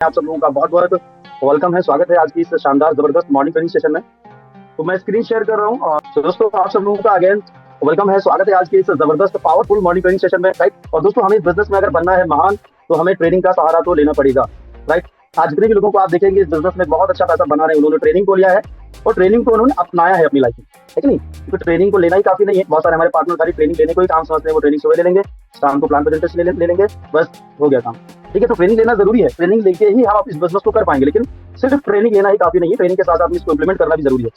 आप सब लोगों का बहुत बहुत वेलकम है, स्वागत है आज की इस शानदार जबरदस्त मॉर्निंग ट्रेनिंग सेशन में। तो मैं स्क्रीन शेयर कर रहा हूँ और तो दोस्तों आप सब लोगों का अगेन वेलकम है, स्वागत है आज की इस जबरदस्त पावरफुल मॉर्निंग ट्रेनिंग सेशन में, राइट। और दोस्तों हमें बिजनेस में अगर बनना है महान तो हमें ट्रेनिंग का सहारा तो लेना पड़ेगा, राइट। आज जितने भी लोगों को आप देखेंगे इस बिजनेस में बहुत अच्छा पैसा बना रहे हैं, उन्होंने ट्रेनिंग को लिया है और ट्रेनिंग को उन्होंने अपनाया है अपनी लाइफ में, है कि नहीं। तो ट्रेनिंग को लेना ही काफी नहीं है, बहुत सारे हमारे पार्टनर खाली ट्रेनिंग लेने को ही काम समझते हैं, वो ट्रेनिंग सुबह ले लेंगे, शाम को प्लान प्रेजेंटेशन ले लेंगे, बस हो गया काम। ठीक है, तो ट्रेनिंग लेना जरूरी है, ट्रेनिंग लेके ही हम इस बिजनेस को कर पाएंगे, लेकिन सिर्फ ट्रेनिंग लेना ही काफी नहीं है, ट्रेनिंग के साथ साथ इसको इम्प्लीमेंट करना भी जरूरी है।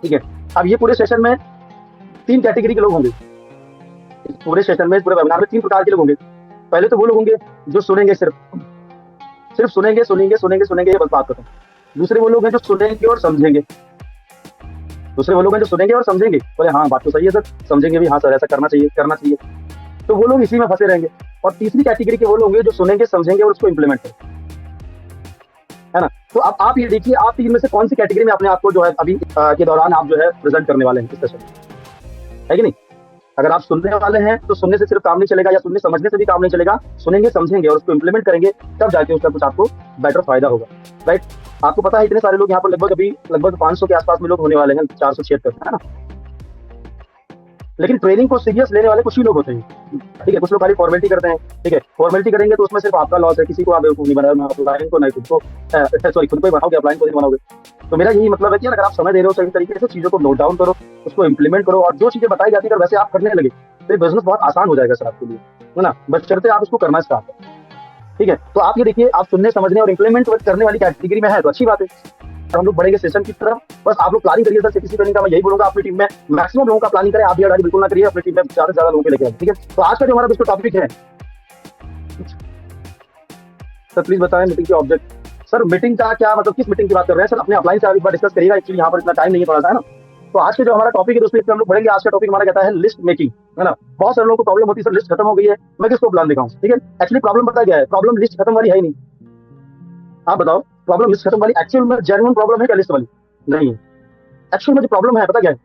ठीक है, अब ये पूरे सेशन में 3 कैटेगरी के लोग होंगे। इस पूरे सेशन में, पूरे वेबिनार में 3 प्रकार के लोग होंगे। पहले तो वो लोग होंगे जो सुनेंगे, सिर्फ सिर्फ सुनेंगे सुनेंगे सुनेंगे सुनेंगे, ये बस बात खत्म। दूसरे वो लोग हैं जो सुनेंगे और समझेंगे। दूसरे वो लोग हैं जो सुनेंगे और समझेंगे, बोले हाँ बात तो सही है सर, समझेंगे भी, हाँ सर ऐसा करना चाहिए करना चाहिए, तो वो लोग इसी में फंसे रहेंगे। और तीसरी कैटेगरी के वो लोग होंगे जो सुनेंगे समझेंगे और उसको इम्प्लीमेंट करेंगे, है ना। तो अब आप ये देखिए, आप 3 में से कौन सी कैटेगरी में अपने आप को जो है अभी के दौरान आप जो है प्रेजेंट करने वाले हैं इस सेशन में, है कि नहीं। अगर आप सुनने वाले हैं तो सुनने से सिर्फ काम नहीं चलेगा, या सुनने समझने से भी काम नहीं चलेगा, सुनेंगे समझेंगे और उसको इम्प्लीमेंट करेंगे, तब जाके उसका कुछ आपको बेटर फायदा होगा, राइट। आपको पता है इतने सारे लोग यहाँ पर लगभग 500 के आसपास में लोग होने वाले हैं, 476, है ना। लेकिन ट्रेनिंग को सीरियस लेने वाले कुछ ही लोग होते हैं, ठीक है। कुछ लोग खाली फॉर्मेलिटी करते हैं, ठीक है। फॉर्मेलिटी करेंगे तो उसमें सिर्फ आपका लॉस है, किसी को आप बेवकूफ नहीं बनाओगे, अपलाइन को नहीं खुद को, सॉरी खुद को ही बनाओगे, अपलाइन को नहीं बनाओगे। तो मेरा यही मतलब है कि अगर आप समय दे रहे हो सही तरीके से, चीजों को नोट डाउन करो, उसको इंप्लीमेंट करो, और जो चीजें बताई जाती है अगर वैसे आप करने लगे तो ये बिजनेस बहुत आसान हो जाएगा सर आपके लिए, है ना। बशर्ते आप उसको करना स्टार्ट करें, ठीक है। तो आप ये देखिए, आप सुनने समझने और इंप्लीमेंट करने वाली कैटेगरी में है तो अच्छी बात है। तो हम लोग बढ़ेंगे सेशन की तरफ, बस आप लोग प्लानिंग करिए सर। किसी ट्रेनिंग का मैं यही बोलूंगा, अपनी टीम में मैक्सिमम लोगों का प्लानिंग करें, आप भी अड़ाई बिल्कुल ना करिए, अपनी टीम में ज्यादा से ज्यादा लोगों को लेकर आइए, ठीक है। तो आज का जो हमारा टॉपिक है सर, प्लीज बताएं मीटिंग के ऑब्जेक्ट। सर मीटिंग का क्या मतलब, किस मीटिंग की बात कर रहे हैं सर, अपने अपलाइन से आप एक बार डिस्कस करिएगा, एक्चुअली यहाँ पर इतना टाइम नहीं है थोड़ा सा, है ना। तो आज के जो हमारा टॉपिक है दोस्तों, इस पे हम लोग बढ़ेंगे। आज का टॉपिक हमारा कहता है लिस्ट मेकिंग, है ना। बहुत सारे लोगों को प्रॉब्लम होती है सर, लिस्ट खत्म हो गई है, मैं किसको प्लान दिखाऊं, ठीक है। एक्चुअली प्रॉब्लम पता क्या है, प्रॉब्लम लिस्ट खत्म वाली है ही नहीं। आप बताओ, प्रॉब्लम लिस्ट खत्म वाली एक्चुअल में जेन्युइन प्रॉब्लम है क्या लिस्ट वाली? नहीं है। एक्चुअल में जो प्रॉब्लम है पता क्या है,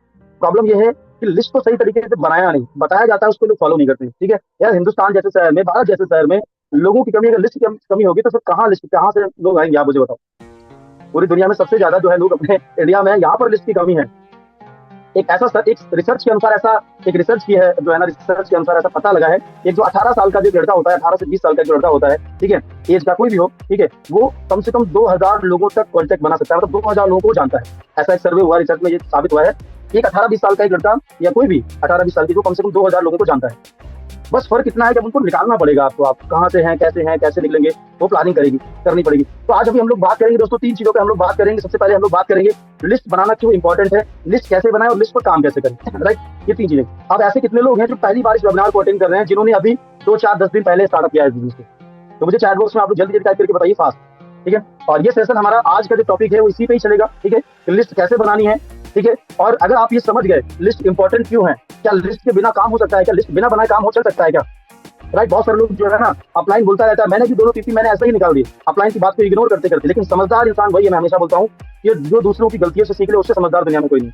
प्रॉब्लम ये है कि लिस्ट को सही तरीके से बनाया नहीं, बताया जाता है उसको लोग फॉलो नहीं करते हैं, ठीक है। यार हिंदुस्तान जैसे शहर में, भारत जैसे शहर में लोगों की कमी, अगर लिस्ट की कमी होगी तो फिर कहाँ लिस्ट, कहाँ से लोग आएंगे, आप मुझे बताओ। पूरी दुनिया में सबसे ज्यादा जो है लोग अपने इंडिया में, यहाँ पर लिस्ट की कमी है। एक रिसर्च के अनुसार ऐसा, एक रिसर्च की है जो है ना, रिसर्च के अनुसार ऐसा पता लगा है, एक जो 18 साल का जो लड़का होता है, 18 से 20 साल का जो लड़का होता है, ठीक है, एज का कोई भी हो, ठीक है, वो कम से कम 2000 लोगों तक कॉन्टेक्ट बना सकता है, मतलब 2000 लोगों को जानता है। ऐसा एक सर्वे हुआ, रिसर्च में ये साबित हुआ है। एक 18-20 साल का एक लड़का या कोई भी 18-20 साल की जो कम से कम 2000 लोगों को जानता है। बस फर्क इतना है कि उनको निकालना पड़ेगा आपको, आप कहाँ से हैं, कैसे निकलेंगे, वो प्लानिंग करनी पड़ेगी। तो आज अभी हम लोग बात करेंगे दोस्तों 3 चीजों पे हम लोग बात करेंगे। सबसे पहले हम लोग बात करेंगे लिस्ट बनाना क्यों इंपॉर्टेंट है, लिस्ट कैसे बनाए और लिस्ट पर काम कैसे करें, राइट। ये 3 चीजें। अब ऐसे कितने लोग हैं जो पहली बार इस वेबिनार को अटेंड कर रहे हैं, जिन्होंने अभी 2-4-10 दिन पहले स्टार्टअप किया है बिजनेस को, तो मुझे चैट बॉक्स में आप लोग जल्दी टाइप करके बताइए फास्ट, ठीक है। और ये सेशन हमारा आज का जो टॉपिक है वो इसी पे ही चलेगा, ठीक है, लिस्ट कैसे बनानी है, ठीक है। और अगर आप ये समझ गए लिस्ट इंपॉर्टेंट क्यों है, क्या लिस्ट के बिना काम हो सकता है, क्या लिस्ट बिना बनाए काम हो चल सकता है क्या, राइट। बहुत सारे लोग जो है ना अपलाइन बोलता रहता है, मैंने भी दोनों पीपी मैंने ऐसा ही निकाल दी, अपलाइन की बात को इग्नोर करते करते। लेकिन समझदार इंसान वही है, मैं हमेशा बोलता हूँ कि जो दूसरों की गलतियों से सीख ले, उससे समझदार दुनिया में कोई नहीं,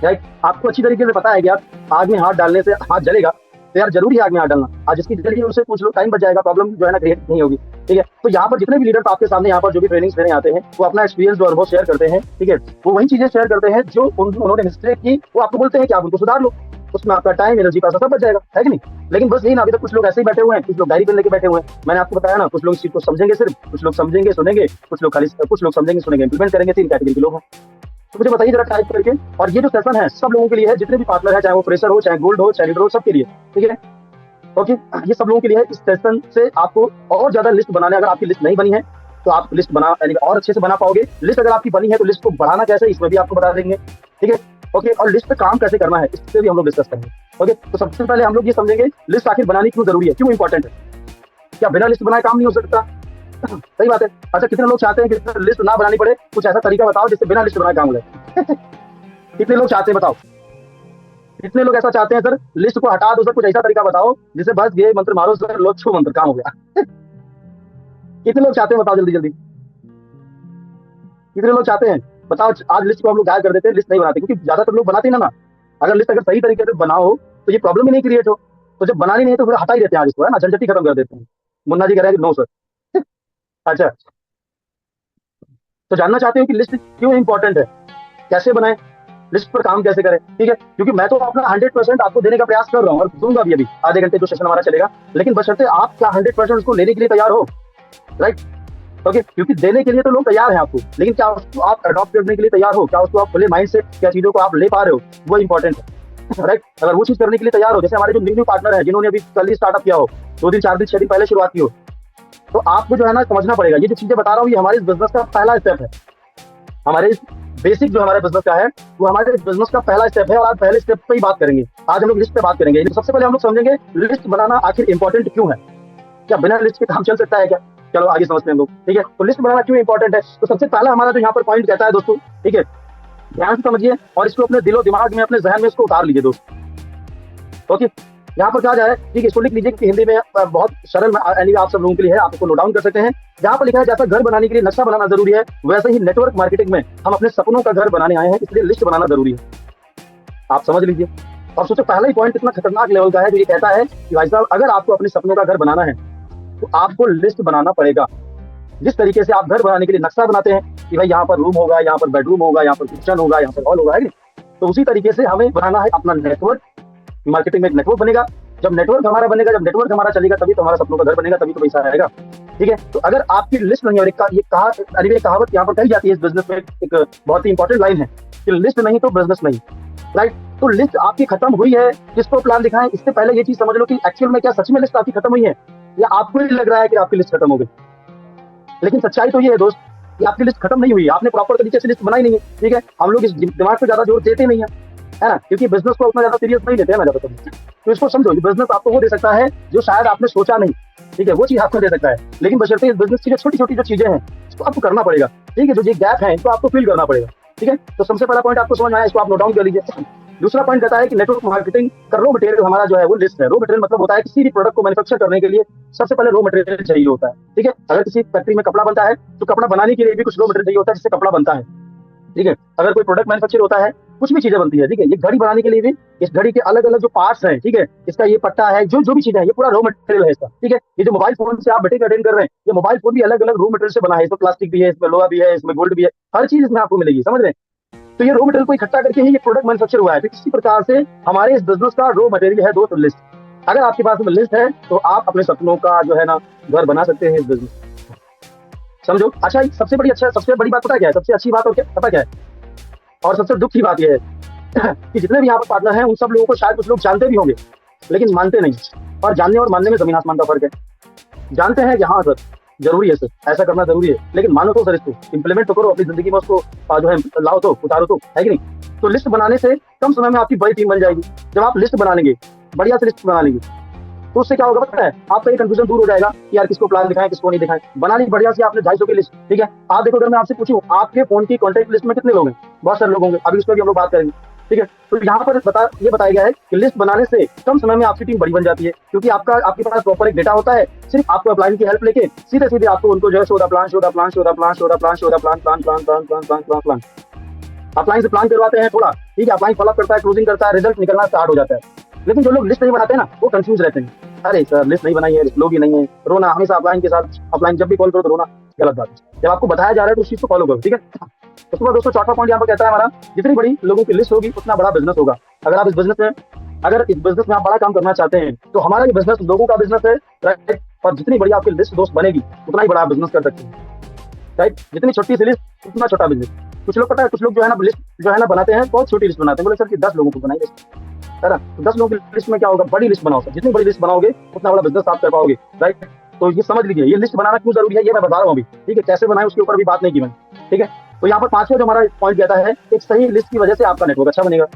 राइट। आपको अच्छी तरीके से पता है कि यार आग में हाथ डालने से हाथ जलेगा, तो यार जरूरी है आग में हाथ डालना। आज जिसकी जल गई उससे पूछ लो, टाइम बच जाएगा, प्रॉब्लम जो है ना क्रिएट नहीं होगी, ठीक है। तो यहाँ पर जितने भी लीडर्स आपके सामने यहाँ पर जो भी ट्रेनिंग्स देने आते हैं, वो अपना एक्सपीरियंस जो अनुभव शेयर करते हैं, ठीक है। वो वही चीजें शेयर करते हैं जो उन्होंने मिस्टेक की, वो आपको बोलते हैं कि आप उनको सुधार लो, उसमें आपका टाइम, एनर्जी, पैसा सब बच जाएगा, है कि नहीं। लेकिन बस यही ना, अभी तक कुछ लोग ऐसे ही बैठे हुए हैं, कुछ लोग डायरी पेन लेके बैठे हुए हैं। मैंने आपको बताया ना, कुछ लोग इस चीज को समझेंगे सिर्फ, कुछ लोग समझेंगे सुनेंगे, कुछ लोग समझेंगे सुनेंगे इंप्लीमेंट करेंगे। 3 कैटेगरी के लोग हैं। तो मुझे बताइए जरा टाइप करके। और ये जो सेशन है सब लोगों के लिए है, जितने भी पार्टनर है, चाहे वो फ्रेशर हो, चाहे गोल्ड हो, चाहे लीडर हो, सबके लिए, ठीक है, ओके। ये सब लोगों के लिए है। इस सेशन से आपको और ज्यादा लिस्ट बनाने, अगर आपकी लिस्ट नहीं बनी है तो आप लिस्ट बना, यानी और अच्छे से बना पाओगे। लिस्ट अगर आपकी बनी है तो लिस्ट को बढ़ाना कैसे, इसमें भी आपको बता देंगे, ठीक है, ओके। और लिस्ट पे काम कैसे करना है, इससे भी हम लोग डिस्कस करेंगे, ओके। तो सबसे पहले हम लोग ये समझेंगे लिस्ट आखिर बनानी क्यों जरूरी है, क्यों इंपॉर्टेंट है। क्या बिना लिस्ट बनाए काम नहीं हो सकता? सही बात है। अच्छा, कितने लोग चाहते हैं कि लिस्ट ना बनानी पड़े, कुछ ऐसा तरीका बताओ जिससे बिना लिस्ट बनाए काम हो जाए। कितने लोग चाहते हैं बताओ, कितने लोग ऐसा चाहते हैं सर लिस्ट को हटा दो सर, कुछ ऐसा तरीका बताओ जिससे बस ये मंत्र मारो सर, लो छो मंत्र, काम हो गया। कितने लोग चाहते हैं बताओ जल्दी जल्दी, कितने लोग चाहते हैं बताओ। आज लिस्ट को हम लोग गायब कर देते हैं, लिस्ट नहीं बनाते, क्योंकि ज्यादातर लोग बनाते हैं ना। अगर लिस्ट अगर सही तरीके से बनाओ तो ये प्रॉब्लम ही नहीं क्रिएट हो। तो जब बनानी नहीं है तो फिर हटा ही देते हैं आज इसको, है ना, झंझट ही खत्म कर देते हैं। मुन्ना जी कह रहे हैं कि नो सर। अच्छा, तो जानना चाहते हो कि लिस्ट क्यों इंपॉर्टेंट है, कैसे बनाएं, लिस्ट पर काम कैसे करें, ठीक है। क्योंकि मैं तो अपना 100% आपको देने का प्रयास कर रहा हूँ और दूंगा भी अभी आधे घंटे जो सेशन हमारा चलेगा, लेकिन बशर्ते आप क्या 100% उसको लेने के लिए तैयार हो, राइट। ओके, क्योंकि देने के लिए तो लोग तैयार हैं आपको, लेकिन क्या उसको आप अडॉप्ट करने के लिए तैयार हो, क्या उसको आप खुले माइंड से क्या चीजों को आप ले पा रहे हो, वो इंपॉर्टेंट है, राइट। अगर वो चीज करने के लिए तैयार हो, जैसे हमारे जो न्यू न्यू पार्टनर है जिन्होंने अभी कल ही स्टार्टअप किया हो, 2 दिन 4 दिन 6 दिन पहले शुरुआत की हो, तो आपको जो है ना समझना पड़ेगा, ये जो चीजें बता रहा हूँ ये हमारे बिजनेस का पहला स्टेप है। हमारे बेसिक जो हमारे बिजनेस का है वो हमारे बिजनेस का पहला स्टेप है, और आज पहले स्टेप पे ही बात करेंगे। आज हम लोग लिस्ट पे बात करेंगे। सबसे पहले हम लोग समझेंगे लिस्ट बनाना आखिर इंपॉर्टेंट क्यों है, क्या बिना लिस्ट के काम चल सकता है क्या। चलो आगे समझते हैं हम लोग, ठीक है। तो लिस्ट बनाना क्यों इंपॉर्टेंट है, तो सबसे पहला हमारा जो यहाँ पर पॉइंट कहता है दोस्तों, ठीक है, ध्यान से समझिए और इसको अपने दिलो दिमाग में अपने जहन में इसको उतार लीजिए दोस्तों। ओके, यहाँ पर कहा जाए, ठीक है, इसको लिख लीजिए कि हिंदी में बहुत सरल anyway आप सब लोगों के लिए है, आप इसको नोट डाउन कर सकते हैं। जहाँ पर लिखा है जैसा घर बनाने के लिए नक्शा बनाना जरूरी है, वैसे ही नेटवर्क मार्केटिंग में हम अपने सपनों का घर बनाने आए हैं, इसलिए लिस्ट बनाना जरूरी है। आप समझ लीजिए। और सोचो पहला ही पॉइंट इतना खतरनाक लेवल का है जो ये कहता है कि भाई साहब अगर आपको अपने सपनों का घर बनाना है तो आपको लिस्ट बनाना पड़ेगा। जिस तरीके से आप घर बनाने के लिए नक्शा बनाते हैं कि भाई यहाँ पर रूम होगा, यहाँ पर बेडरूम होगा, यहाँ पर किचन होगा, यहाँ पर हॉल होगा, है नहीं, तो उसी तरीके से हमें बनाना है अपना नेटवर्क। मार्केटिंग में एक नेटवर्क बनेगा, जब नेटवर्क हमारा बनेगा, जब नेटवर्क हमारा चलेगा, तभी तो हमारा सपनों का घर बनेगा, तभी तो पैसा आएगा, ठीक है। तो अगर आपकी लिस्ट नहीं, और ये कहावत यहाँ पर कही जाती है इस बिजनेस में, एक बहुत ही इंपॉर्टेंट लाइन है कि लिस्ट नहीं तो बिजनेस नहीं, राइट। तो लिस्ट आपकी खत्म हुई है, किसको प्लान दिखाएं, इससे पहले ये चीज समझ लो कि एक्चुअल में क्या सच में लिस्ट आपकी खत्म हुई है, या आपको ही लग रहा है कि आपकी लिस्ट खत्म हो गई। लेकिन सच्चाई तो ये है दोस्त कि आपकी लिस्ट खत्म नहीं हुई है, आपने प्रॉपर तरीके से लिस्ट बनाई नहीं है, ठीक है। हम लोग इस दिमाग पे ज्यादा जोर देते नहीं है ना, क्योंकि बिजनेस को उतना ज्यादा सीरियस नहीं लेते हैं ना ज्यादा। तो इसको समझो, बिजनेस आपको वो दे सकता है जो शायद आपने सोचा नहीं, ठीक है, वो चीज आपको दे सकता है, लेकिन बशर्ते इस बिजनेस की जो छोटी छोटी जो चीजें हैं इसको आपको करना पड़ेगा, ठीक है, जो ये गैप है इनको आपको फिल करना पड़ेगा, ठीक है। तो सबसे पहला पॉइंट आपको समझ में आया, इसको आप नोट डाउन कर लीजिए। दूसरा पॉइंट कहता है कि नेटवर्क मार्केटिंग का रॉ मटेरियल हमारा जो है वो लिस्ट है। रॉ मटेरियल मतलब होता है किसी भी प्रोडक्ट को मैन्युफैक्चर करने के लिए सबसे पहले रॉ मटेरियल चाहिए होता है, ठीक है। अगर किसी फैक्ट्री में कपड़ा बनता है तो कपड़ा बनाने के लिए भी कुछ रॉ मटेरियल चाहिए होता है जिससे कपड़ा बनता है, ठीक है। अगर कोई प्रोडक्ट मैन्युफैक्चर होता है, कुछ भी चीजें बनती है, ठीक है, ये घड़ी बनाने के लिए भी इस घड़ी के अलग अलग जो पार्ट्स हैं, ठीक है, इसका ये पट्टा है, जो जो भी चीजें है, ये पूरा रॉ मटेरियल है इसका, ठीक है। ये जो मोबाइल फोन से आप मीटिंग अटेंड कर रहे हैं, ये मोबाइल फोन भी अलग अलग रॉ मटेरियल से बना है, इसमें प्लास्टिक भी है, इसमें लोहा भी है, इसमें गोल्ड भी है, हर चीज इसमें आपको मिलेगी, समझ रहे हैं। तो ये रॉ मटेरियल को इकट्ठा करके ही ये प्रोडक्ट मैन्युफैक्चर हुआ है। तो इसी प्रकार से हमारे इस बिजनेस का रॉ मटेरियल है दोस्त लिस्ट। अगर आपके पास में लिस्ट है तो आप अपने सपनों का जो है ना घर बना सकते हैं इस बिजनेस, समझो। अच्छा, सबसे बड़ी बात पता क्या है, सबसे अच्छी बात और क्या पता क्या है, और सबसे दुख की बात यह है कि जितने भी यहाँ पर पार्टनर हैं उन सब लोगों को शायद कुछ लोग जानते भी होंगे लेकिन मानते नहीं, और जानने और मानने में जमीन आसमान का फर्क है। जानते हैं कि हाँ सर जरूरी है, सर ऐसा करना जरूरी है, लेकिन मानो तो सर, इसको इम्प्लीमेंट तो करो अपनी जिंदगी में, उसको जो है लाओ तो, उतारो तो, है कि नहीं। तो लिस्ट बनाने से कम समय में आपकी बड़ी टीम बन जाएगी। जब आप लिस्ट बना लेंगे, बढ़िया से लिस्ट बना लेंगे, तो उससे क्या होगा पता है, आपका ये कंफ्यूजन दूर हो जाएगा कि यार किसको प्लान दिखाएं किसको नहीं दिखाएं। बना ली बढ़िया से आपने 250 की लिस्ट, ठीक है। आप देखो, अगर मैं आपसे पूछूं आपके फोन की कॉन्टैक्ट लिस्ट में कितने लोग हैं, बहुत सारे लोग होंगे, अभी उस पर भी हम लोग बात करेंगे, ठीक है। तो यहाँ पर बताया गया है कि लिस्ट बनाने से कम समय में आपकी टीम बड़ी बन जाती है, क्योंकि आपके पास प्रॉपर एक डेटा होता है। सिर्फ आपको अपलाइन की हेल्प लेके सीधे सीधे आपको उनको जो है show the plan, show the plan, show the plan, show the plan, show the plan, plan plan plan plan plan plan plan upline से प्लान करवाते हैं थोड़ा, ठीक है। अपलाइन फॉलोअप करता है, क्लोजिंग करता है, रिजल्ट निकलना स्टार्ट हो जाता है। लेकिन जो लोग लिस्ट नहीं बनाते ना वो कंफ्यूज रहते हैं, अरे सर लिस्ट नहीं बनाई है, लोग ही नहीं है, रोना हमेशा अपलाइन के साथ, अपलाइन जब भी कॉल करो तो रोना, गलत बात है। जब आपको बताया जा रहा है तो उस चीज को फॉलो करो, ठीक है। उसके बाद दोस्तों चौथा पॉइंट यहाँ पर कहता है हमारा, जितनी बड़ी लोगों की लिस्ट होगी उतना बड़ा बिजनेस होगा। अगर इस बिजनेस में आप बड़ा काम करना चाहते हैं तो हमारा ये बिजनेस लोगों का बिजनेस है, राइट। और जितनी बड़ी आपकी लिस्ट दोस्त बनेगी उतना ही बड़ा आप बिजनेस कर सकते हैं, राइट। जितनी छोटी सी लिस्ट उतना छोटा बिजनेस। कुछ लोग पता है, कुछ लोग जो है ना लिस्ट जो है ना बनाते हैं, बहुत छोटी लिस्ट बनाते हैं, बोले सर कि 10 लोगों को बनाएंगे, है ना। तो 10 लोगों की लिस्ट में क्या होगा, बड़ी लिस्ट बनाओ सर, जितनी बड़ी लिस्ट बनाओगे उतना बड़ा बिजनेस आप कर पाओगे, राइट। तो ये समझ लीजिए, ये लिस्ट बनाना क्यों जरूरी है ये मैं बता रहा हूँ अभी, ठीक है। कैसे बनाए उसके ऊपर भी बात नहीं की मैंने, ठीक है। तो यहाँ पर पांचवा जो हमारा पॉइंट कहता है, एक सही लिस्ट की वजह से आपका नेटवर्क अच्छा बनेगा।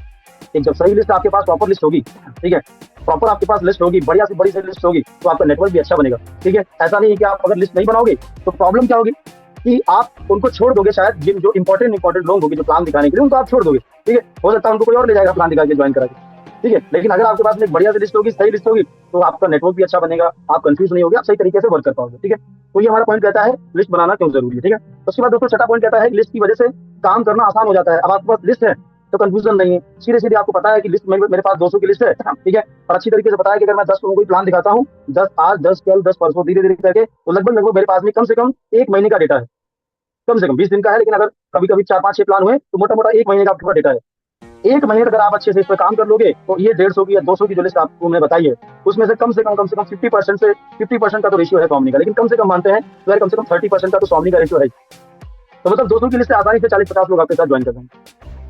एक जब सही लिस्ट आपके पास प्रॉपर लिस्ट होगी, ठीक है, प्रॉपर आपके पास लिस्ट होगी, बढ़िया से बड़ी से लिस्ट होगी, तो आपका नेटवर्क भी अच्छा बनेगा, ठीक है। ऐसा नहीं है कि आप अगर लिस्ट नहीं बनाओगे तो प्रॉब्लम क्या होगी कि आप उनको छोड़ दोगे, शायद जिन जो इंपॉर्टेंट लोग होंगे जो प्लान दिखाने के लिए उनको आप छोड़ दोगे, ठीक है। हो सकता है उनको कोई और ले जाएगा प्लान दिखा के ज्वाइन करा के, ठीक है। लेकिन अगर आपके पास एक बढ़िया से लिस्ट होगी, सही लिस्ट होगी, तो आपका नेटवर्क भी अच्छा बनेगा, आप कंफ्यूज नहीं होगे, आप सही तरीके से वर्क कर पाओगे, ठीक है। तो ये हमारा पॉइंट कहता है लिस्ट बनाना क्यों जरूरी है, ठीक है। उसके बाद दोस्तों छठा पॉइंट कहता है लिस्ट की वजह से काम करना आसान हो जाता है। अब आपके पास लिस्ट है तो कंफ्यूजन नहीं है, सीधे सीधे आपको पता है कि लिस्ट मेरे पास 200 की लिस्ट है, ठीक है, और अच्छी तरीके से पता है कि अगर मैं 10 लोगों को प्लान दिखाता हूँ, 10 आज, 10 कल, 10 परसों, धीरे धीरे करके, तो लगभग लगभग मेरे पास में कम से कम 1 महीने का डेटा है, कम से कम 20 दिन का है, लेकिन अगर कभी कभी 4 5 6 प्लान हुए तो मोटा मोटा 1 महीने का आपके पास डेटा है। 1 महीने अगर आप अच्छे से इस पर काम कर लोगे तो ये 150 की या 200 की जो लिस्ट आपको मैंने बताई है, उसमें से कम से कम 50% से 50% का तो रेशियो है स्वामी का, लेकिन कम से कम मानते हैं तो यार कम से कम 30% का तो स्वामी का रेशियो है। तो मतलब 200 की लिस्ट से आसानी से 40 50 लोग आपके साथ ज्वाइन कर रहे हैं,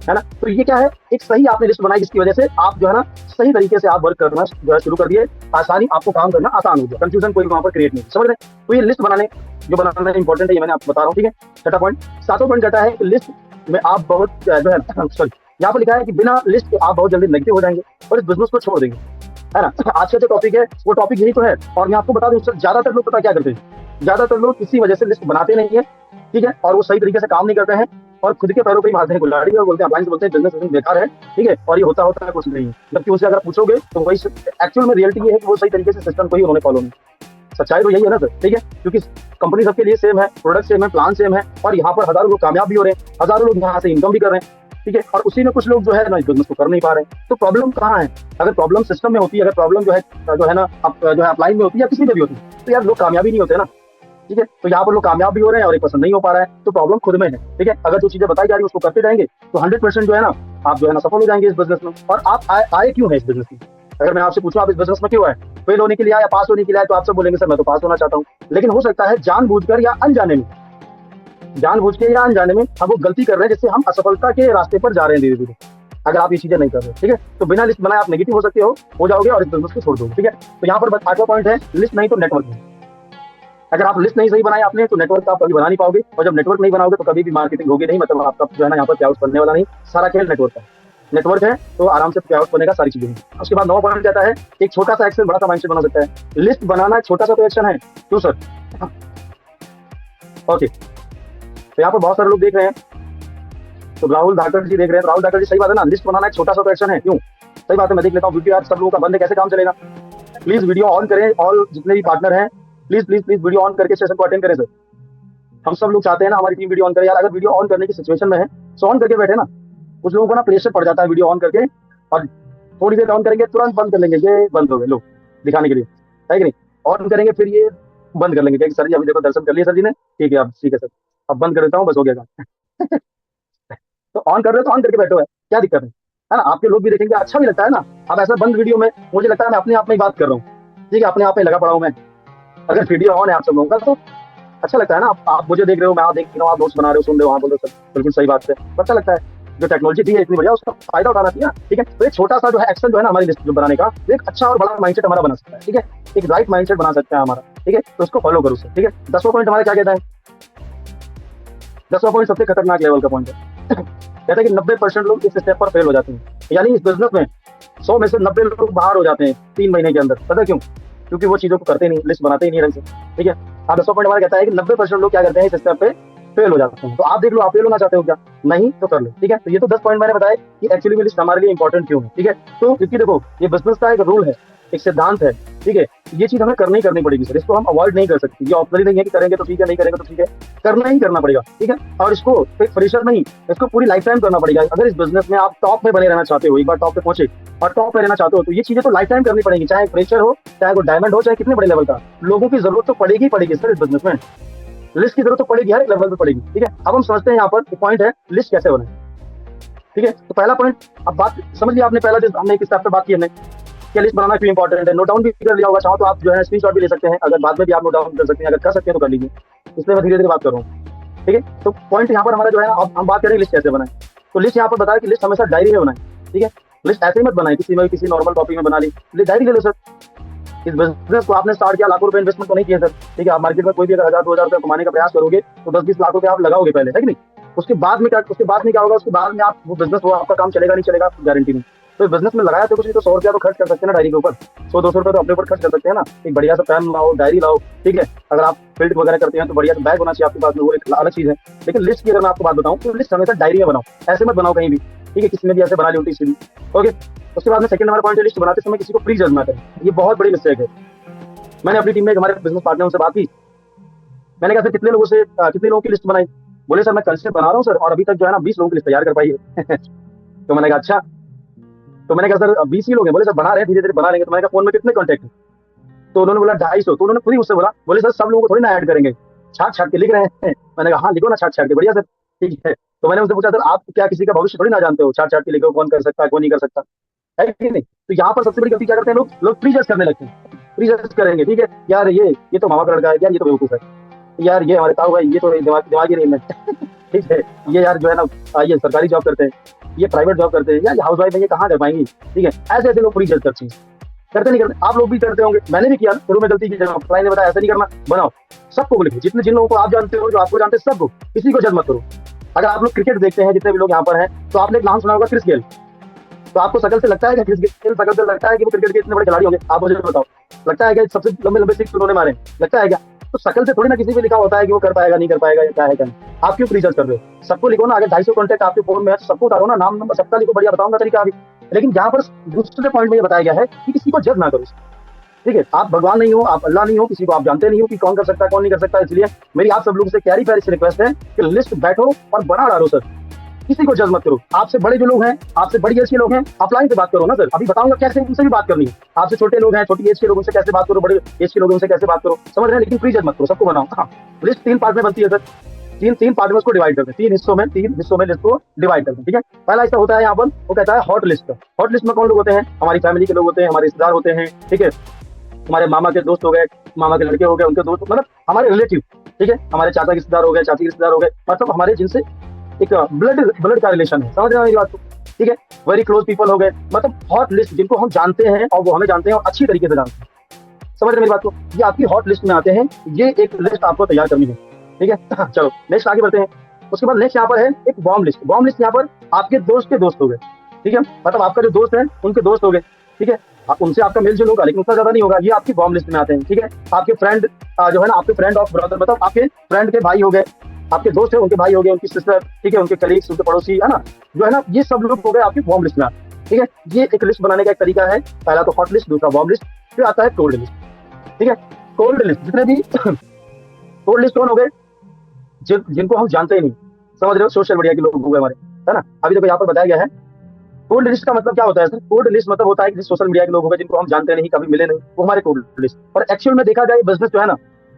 है ना। तो ये क्या है, एक सही आपने लिस्ट बनाई जिसकी वजह से आप जो है ना सही तरीके से आप वर्क करना जो है शुरू कर दिए, आसानी, आपको काम करना आसान हो गया, कंफ्यूजन कोई वहां पर क्रिएट नहीं, समझ रहे हैं। तो ये लिस्ट बनाने जो बनाना इंपॉर्टेंट है, ये मैंने आपको बता रहा हूँ, ठीक है। छठा पॉइंट, सातवां पॉइंट कहता है कि लिस्ट में आप बहुत जो है सॉरी, यहाँ पर लिखा है कि बिना लिस्ट के आप बहुत जल्दी नेगेटिव हो जाएंगे और इस बिजनेस को छोड़ देंगे, है ना। आज का जो टॉपिक है वो टॉपिक यही तो है। और मैं आपको बता दूं, ज्यादातर लोग पता क्या करते हैं, ज्यादातर लोग इसी वजह से लिस्ट बनाते नहीं है, ठीक है, और वो सही तरीके से काम नहीं करते हैं और खुद के पैरों पे ही मारते हैं गुलाड़ी और बोलते हैं अप्लायंस, बोलते हैं बिजनेस बेकार है, ठीक है, और ये होता है कुछ नहीं है। जबकि उसे अगर पूछोगे तो वही एक्चुअल में रियलिटी ये है कि वो सही तरीके से सिस्टम को ही उन्होंने फॉलो नहीं, सच्चाई तो यही है ना सर, ठीक है, क्योंकि कंपनी सबके लिए सेम है, प्रोडक्ट सेम है, प्लान सेम है, और यहाँ पर हजारों लोग कामयाब भी हो रहे हैं, हजारों लोग यहाँ से इनकम भी कर रहे हैं, ठीक है, और उसी में कुछ लोग जो है ना इस बिजनेस को कर नहीं पा रहे हैं। तो प्रॉब्लम कहाँ है? अगर प्रॉब्लम सिस्टम में होती है, अगर प्रॉब्लम जो है ना जो है अपलाइन में होती है या किसी में भी होती है, तो यार लोग कामयाबी नहीं होते ना, ठीक है। तो यहाँ पर लोग कामयाब भी हो रहे हैं और एक पसंद नहीं हो पा रहा है, तो प्रॉब्लम खुद में है, ठीक है। अगर जो चीजें बताई जा रही है उसको करते जाएंगे तो 100% जो है ना आप जो है ना सफल हो जाएंगे इस बिजनेस में। और आप आए क्यों है इस बिजनेस में? अगर मैं आपसे पूछूं आप इस बिजनेस में क्यों आए, फेल होने के लिए आया, पास होने के लिए आया, तो आप सब बोलेंगे सर मैं तो पास होना चाहता हूँ। लेकिन हो सकता है जानबूझकर या अनजाने में, जानबूझ के या अनजाने में हम वो गलती कर रहे हैं जिससे हम असफलता के रास्ते पर जा रहे हैं धीरे धीरे। अगर आप ये चीजें नहीं कर रहे, ठीक है, तो बिना लिस्ट बनाए आप नेगेटिव हो सकते हो जाओगे और इस बिजनेस को छोड़ दोगे, ठीक है। तो यहाँ पर 8वां पॉइंट है, लिस्ट नहीं तो नेटवर्क। अगर आप लिस्ट नहीं सही बनाए आपने तो नेटवर्क आप कभी बना नहीं पाओगे, और जब नेटवर्क नहीं बनाओगे तो कभी भी मार्केटिंग होगी नहीं, मतलब आपका जो है ना यहाँ पर प्याउट बनने वाला नहीं। सारा खेल नेटवर्क का, नेटवर्क है तो आराम से प्याउट बनेगा, सारी चीजें। उसके बाद 9वां पॉइंट कहता है एक छोटा सा एक्शन बड़ा सा माइंडसेट बना सकता है। लिस्ट बनाना एक छोटा सा तो एक्शन है, क्यों सर? ओके, तो यहाँ पर बहुत सारे लोग देख रहे हैं, तो राहुल धाकड़ जी देख रहे हैं, राहुल धाकड़ जी सही बात है ना, लिस्ट बनाना एक छोटा सा तो एक्शन है, क्यों? सही बात है, मैं देख लेता हूँ वीडियो, यार सब लोगों का बंद है, कैसे काम चलेगा? प्लीज वीडियो ऑन करें, और जितने भी पार्टनर हैं please please please video on करके सेशन को अटेंड करें सर। हम सब लोग चाहते हैं ना हमारी टीम वीडियो ऑन करे यार। अगर वीडियो ऑन करने की सिचुएशन में है तो ऑन करके बैठे ना। कुछ लोगों को ना प्रेशर पड़ जाता है वीडियो ऑन करके, और थोड़ी देर ऑन करेंगे तुरंत बंद कर लेंगे, ये बंद हो गए लोग दिखाने के लिए, है कि नहीं? ऑन करेंगे फिर ये बंद कर लेंगे, सर जी अभी देखो दर्शन कर लिए सर जी ने, ठीक है अब ठीक है सर, अब बंद कर देता हूँ, बस हो गया काम। तो ऑन कर रहे हो तो ऑन करके बैठो, है क्या दिक्कत है ना? आपके लोग भी देखेंगे, अच्छा भी लगता है ना। अब ऐसा बंद वीडियो में मुझे लगता है मैं अपने आप में ही बात कर रहा हूँ, ठीक है, अपने आप में लगा पड़ा हूँ मैं। अगर वीडियो ऑन है आप सब लोगों का तो अच्छा लगता है ना, आप मुझे देख रहे हो, मैं आप देख रहा हूँ, आप नोट्स बना रहे हो, सुन रहे हो, हाँ बोलो सर, बिल्कुल सही बात है, अच्छा लगता है। जो टेक्नोलॉजी दी है इतनी बढ़िया, उसका फायदा उठाना चाहिए, ठीक है। तो एक छोटा सा जो है एक्शन जो है ना हमारी लिस्ट बनाने का, एक अच्छा और बड़ा माइंडसेट हमारा बना सकता है, ठीक है, एक राइट माइंडसेट बना सकता है हमारा, ठीक है। तो उसको फॉलो करो सर, ठीक है। 10वां पॉइंट हमारा क्या कहता है? 10वां पॉइंट सबसे खतरनाक लेवल का पॉइंट है। कहता है कि 90% लोग इस स्टेप पर फेल हो जाते हैं, यानी इस बिजनेस में 100 में से 90 लोग बाहर हो जाते हैं 3 महीने के अंदर। पता क्यों? क्योंकि वो चीजों को करते नहीं, लिस्ट बनाते ही नहीं ढंग से, ठीक है। हाँ, 10वां पॉइंट हमारा कहता है कि 90% लोग क्या करते हैं, इस स्टेप पे फेल हो जाते हैं। तो आप देख लो, आप फेल होना चाहते हो क्या? नहीं तो कर लो, ठीक है। तो ये तो 10 पॉइंट मैंने बताया कि एक्चुअली में लिस्ट हमारे लिए इंपॉर्टेंट क्यों है, ठीक है। तो क्योंकि देखो ये बिजनेस का एक रूल है, एक सिद्धांत है, ठीक है। ये चीज हमें करनी पड़ेगी सर, इसको हम अवॉइड नहीं कर सकते। ये ऑप्शनली नहीं है कि करेंगे तो ठीक है, नहीं करेंगे तो ठीक है, करना ही करना पड़ेगा, ठीक है। और इसको एक फ्रेशर नहीं, इसको पूरी लाइफ टाइम करना पड़ेगा। अगर इस बिजनेस में आप टॉप में बने रहना चाहते हो, एक बार टॉप पे पहुंचे और टॉप पे रहना चाहते हो, तो ये चीजें तो लाइफ टाइम करनी पड़ेगी, चाहे फ्रेशर हो, चाहे वो डायमंड हो, चाहे कितने बड़े लेवल का। लोगों की जरूरत तो पड़ेगी सर इस बिजनेस में, लिस्ट की जरूरत तो पड़ेगी, हर एक लेवल पे पड़ेगी, ठीक है। अब हम समझते हैं यहाँ पर पॉइंट है लिस्ट कैसे बने, ठीक है। तो पहला पॉइंट, अब बात समझ लिया आपने, पहला जो हमने एक स्टेप पे बात की हमने, क्या लिस्ट बनाना क्यों इंपॉर्टेंट है, नोट डाउन भी कर लिया होगा, चाहो तो आप जो है स्क्रीनशॉट भी ले सकते हैं, अगर बाद में भी आप नोट डाउन कर सकते हैं, अगर कर सकते हैं तो कर लीजिए, इसलिए मैं धीरे धीरे बात कर रहा हूँ, ठीक है। तो पॉइंट यहाँ पर हमारा जो है, अब हम बात करें लिस्ट कैसे बनाए। तो लिस्ट यहाँ पर बताया कि लिस्ट हमेशा डायरी में बनाए, ठीक है। लिस्ट ऐसे मत बनाए किसी नॉर्मल कॉपी में बना ली, डायरी ले लो सर। इस बिजनेस को आपने स्टार्ट किया, लाखों रुपए इन्वेस्टमेंट तो नहीं किया सर, ठीक है। आप मार्केट में कोई भी अगर 1000-2000 रुपए कमाने का प्रयास करोगे तो 10-20 लाख रुपए आप लगाओगे पहले, है कि नहीं? उसके बाद में क्या होगा, उसके बाद में आप वो बिजनेस हो, आपका काम चलेगा नहीं चलेगा गारंटी नहीं। तो बिजनेस में लगाया तो कुछ नहीं तो 100 रुपया तो खर्च कर सकते हैं ना डायरी के ऊपर, 100-200 रुपए तो अपने ऊपर खर्च कर सकते हैं ना। एक बढ़िया सा पेन लाओ, डायरी लाओ, ठीक है। अगर आप फील्ड वगैरह करते हैं तो बढ़िया सा बैग होना चाहिए आपके पास में, वो एक अलग चीज है। लेकिन लिस्ट की अगर मैं आपको बात बताऊं तो लिस्ट हमेशा डायरी में बनाओ, ऐसे मत बनाओ कहीं भी, ठीक है। किसी ने भी ऐसे बना ली उल्टी सीधी, ओके। उसके बाद में सेकंड नंबर पॉइंट है, लिस्ट बनाते समय किसी को प्री जज ना करें, ये बहुत बड़ी मिस्टेक है। मैंने अपनी टीम में हमारे बिजनेस पार्टनर से बात की, मैंने कहा सर कितने लोगों की लिस्ट बनाई? बोले सर मैं कल से बना रहा हूँ सर, और अभी तक जो है ना 20 लोगों की लिस्ट तैयार कर पाई है। तो मैंने कहा अच्छा। तो मैंने कहा सर 20 ही लोग हैं। बोले सर बना रहे हैं, धीरे धीरे बना लेंगे। तो मैंने कहा फोन में कितने कॉन्टेक्ट हैं? तो उन्होंने बोला 250। तो उन्होंने खुद ही मुझसे बोला, बोले सर सब लोगों को थोड़ी ना ऐड करेंगे, छाट छाट के लिख रहे हैं। मैंने कहा हाँ लिखो ना छाट छाट के, बढ़िया सर, ठीक है। तो मैंने उनसे पूछा सर आप क्या किसी का भविष्य थोड़ी ना जानते हो, छाट छाट के लिखो, कौन कर सकता है कौन नहीं कर सकता है कि नहीं। तो यहाँ पर सबसे बड़ी गलती क्या करते हैं लोग, प्री जज करने लगते हैं। प्री जज करेंगे, ठीक है यार ये तो मामा का लड़का है, यार ये तो बेवकूफ है, यार ये हमारे ताऊ है, ये तो दिमागी नहीं है। ठीक है, ये यार जो है ना ये सरकारी जॉब करते हैं, ये प्राइवेट जॉब करते हैं, यार ये हाउस वाइफ है, ये कहाँ कर पाएंगी। ठीक है, ऐसे ऐसे लोग प्री जज करते हैं। करते नहीं करते, आप लोग भी करते होंगे, मैंने भी किया शुरू में गलती की। जब अप्लाई ने बताया ऐसा नहीं करना, बनाओ सबको लिखो, जितने जिन लोगों को आप जानते हो, जो आपको जानते हैं सबको, किसी को जज मत करो। अगर आप लोग क्रिकेट देखते हैं, जितने भी लोग यहाँ पर हैं, तो आपने एक नाम सुना होगा क्रिस गेल। तो आपको शकल से लगता है कि क्रिस गेल, शकल से लगता है कि वो क्रिकेट के इतने बड़े खिलाड़ी होंगे? आप मुझे बताओ, लगता है कि सबसे लंबे लंबे सिक्स उन्होंने मारे, लगता है क्या? तो शकल से थोड़ी ना किसी भी लिखा होता है कि वो कर पाएगा नहीं कर पाएगा, या क्या है क्या नहीं। आप क्यों प्री जज कर रहे हो? सबको लिखो ना। अगर 250 कॉन्टेक्ट आपके फोन में है तो सबको उतारो ना, नाम नंबर सबका लिखो, बढ़िया बताऊंगा तरीका अभी। लेकिन यहाँ पर दूसरे पॉइंट में ये बताया गया है कि किसी को जज ना करो। ठीक है, आप भगवान नहीं हो, आप अल्लाह नहीं हो, किसी को आप जानते नहीं हो कि कौन कर सकता है कौन नहीं कर सकता। इसलिए मेरी आप सब लोगों से प्यारी प्यारी सी रिक्वेस्ट है कि लिस्ट बैठो और बना डालो सर, किसी को जज मत करो। आपसे बड़े जो लोग हैं, आपसे बड़ी एज के लोग हैं, अपलाइन से बात करो ना सर। अभी बताऊंगा कैसे उनसे भी बात करनी है। आपसे छोटे लोग हैं, छोटी एज के लोगों से कैसे बात करो, बड़े एज के लोगों से कैसे बात करो, समझ रहे हैं। लेकिन प्री जज मत करो, सबको बनाओ। हाँ, लिस्ट 3 पार्ट में बनती है सर, तीन पार्ट में उसको डिवाइड करते हैं, 3 हिस्सों में लिस्ट को डिवाइड करते हैं। ठीक है, पहला हिस्सा होता है यहाँ पर, वो कहता है हॉट लिस्ट। हॉट लिस्ट में कौन लोग होते हैं? हमारी फैमिली के लोग होते हैं, हमारे रिश्तेदार होते हैं, ठीक है, हमारे मामा के दोस्त हो गए, मामा के लड़के हो गए, उनके दोस्त, मतलब हमारे रिलेटिव। ठीक है, हमारे चाचा के रिश्तेदार हो गए, चाची के रिश्तेदार हो गए, मतलब हमारे जिनसे एक ब्लड का रिलेशन है। समझ रहे हो मेरी बात को? ठीक है, वेरी क्लोज पीपल हो गए, मतलब हॉट लिस्ट जिनको हम जानते हैं और वो हमें जानते हैं और अच्छी तरीके से जानते हैं। समझ रहे मेरी बात को? ये आपकी हॉट लिस्ट में आते हैं, ये एक लिस्ट आपको तैयार करनी है। ठीक है, चलो नेक्स्ट आगे बढ़ते हैं। उसके बाद नेक्स्ट यहाँ पर है एक वार्म लिस्ट। वार्म लिस्ट यहाँ पर आपके दोस्त के दोस्त हो गए। ठीक है, मतलब आपका जो दोस्त है उनके दोस्त हो गए। ठीक है, उनसे आपका मेल जोल होगा लेकिन उतना ज्यादा नहीं होगा, ये आपकी वार्म लिस्ट में आते हैं। ठीक है, आपके फ्रेंड जो है ना, आपके फ्रेंड ऑफ ब्रदर, मतलब आपके फ्रेंड के भाई हो गए, आपके दोस्त है उनके भाई हो गए, उनकी सिस्टर, ठीक है, उनके कलीग्स, उनके पड़ोसी, है ना, जो है ना, ये सब लोग हो गए आपकी वार्म लिस्ट में आते हैं। ठीक है, ये एक लिस्ट बनाने का एक तरीका है। पहला तो हॉट लिस्ट, दूसरा वार्म लिस्ट, फिर आता है कोल्ड लिस्ट। ठीक है, कोल्ड लिस्ट जितने भी कोल्ड लिस्ट कौन हो गए? जिनको हम जानते ही नहीं। समझ रहे हो? सोशल मीडिया के लोग हो गए हमारे, है ना। अभी देखो यहाँ पर बताया गया है कोल्ड लिस्ट का मतलब क्या होता है सर? कोल्ड लिस्ट मतलब होता है कि सोशल मीडिया के लोग हो गए जिनको हम जानते नहीं, कभी मिले नहीं, वो हमारे कोल्ड लिस्ट। और एक्चुअल में देखा जाए बिजनेस जो है ना,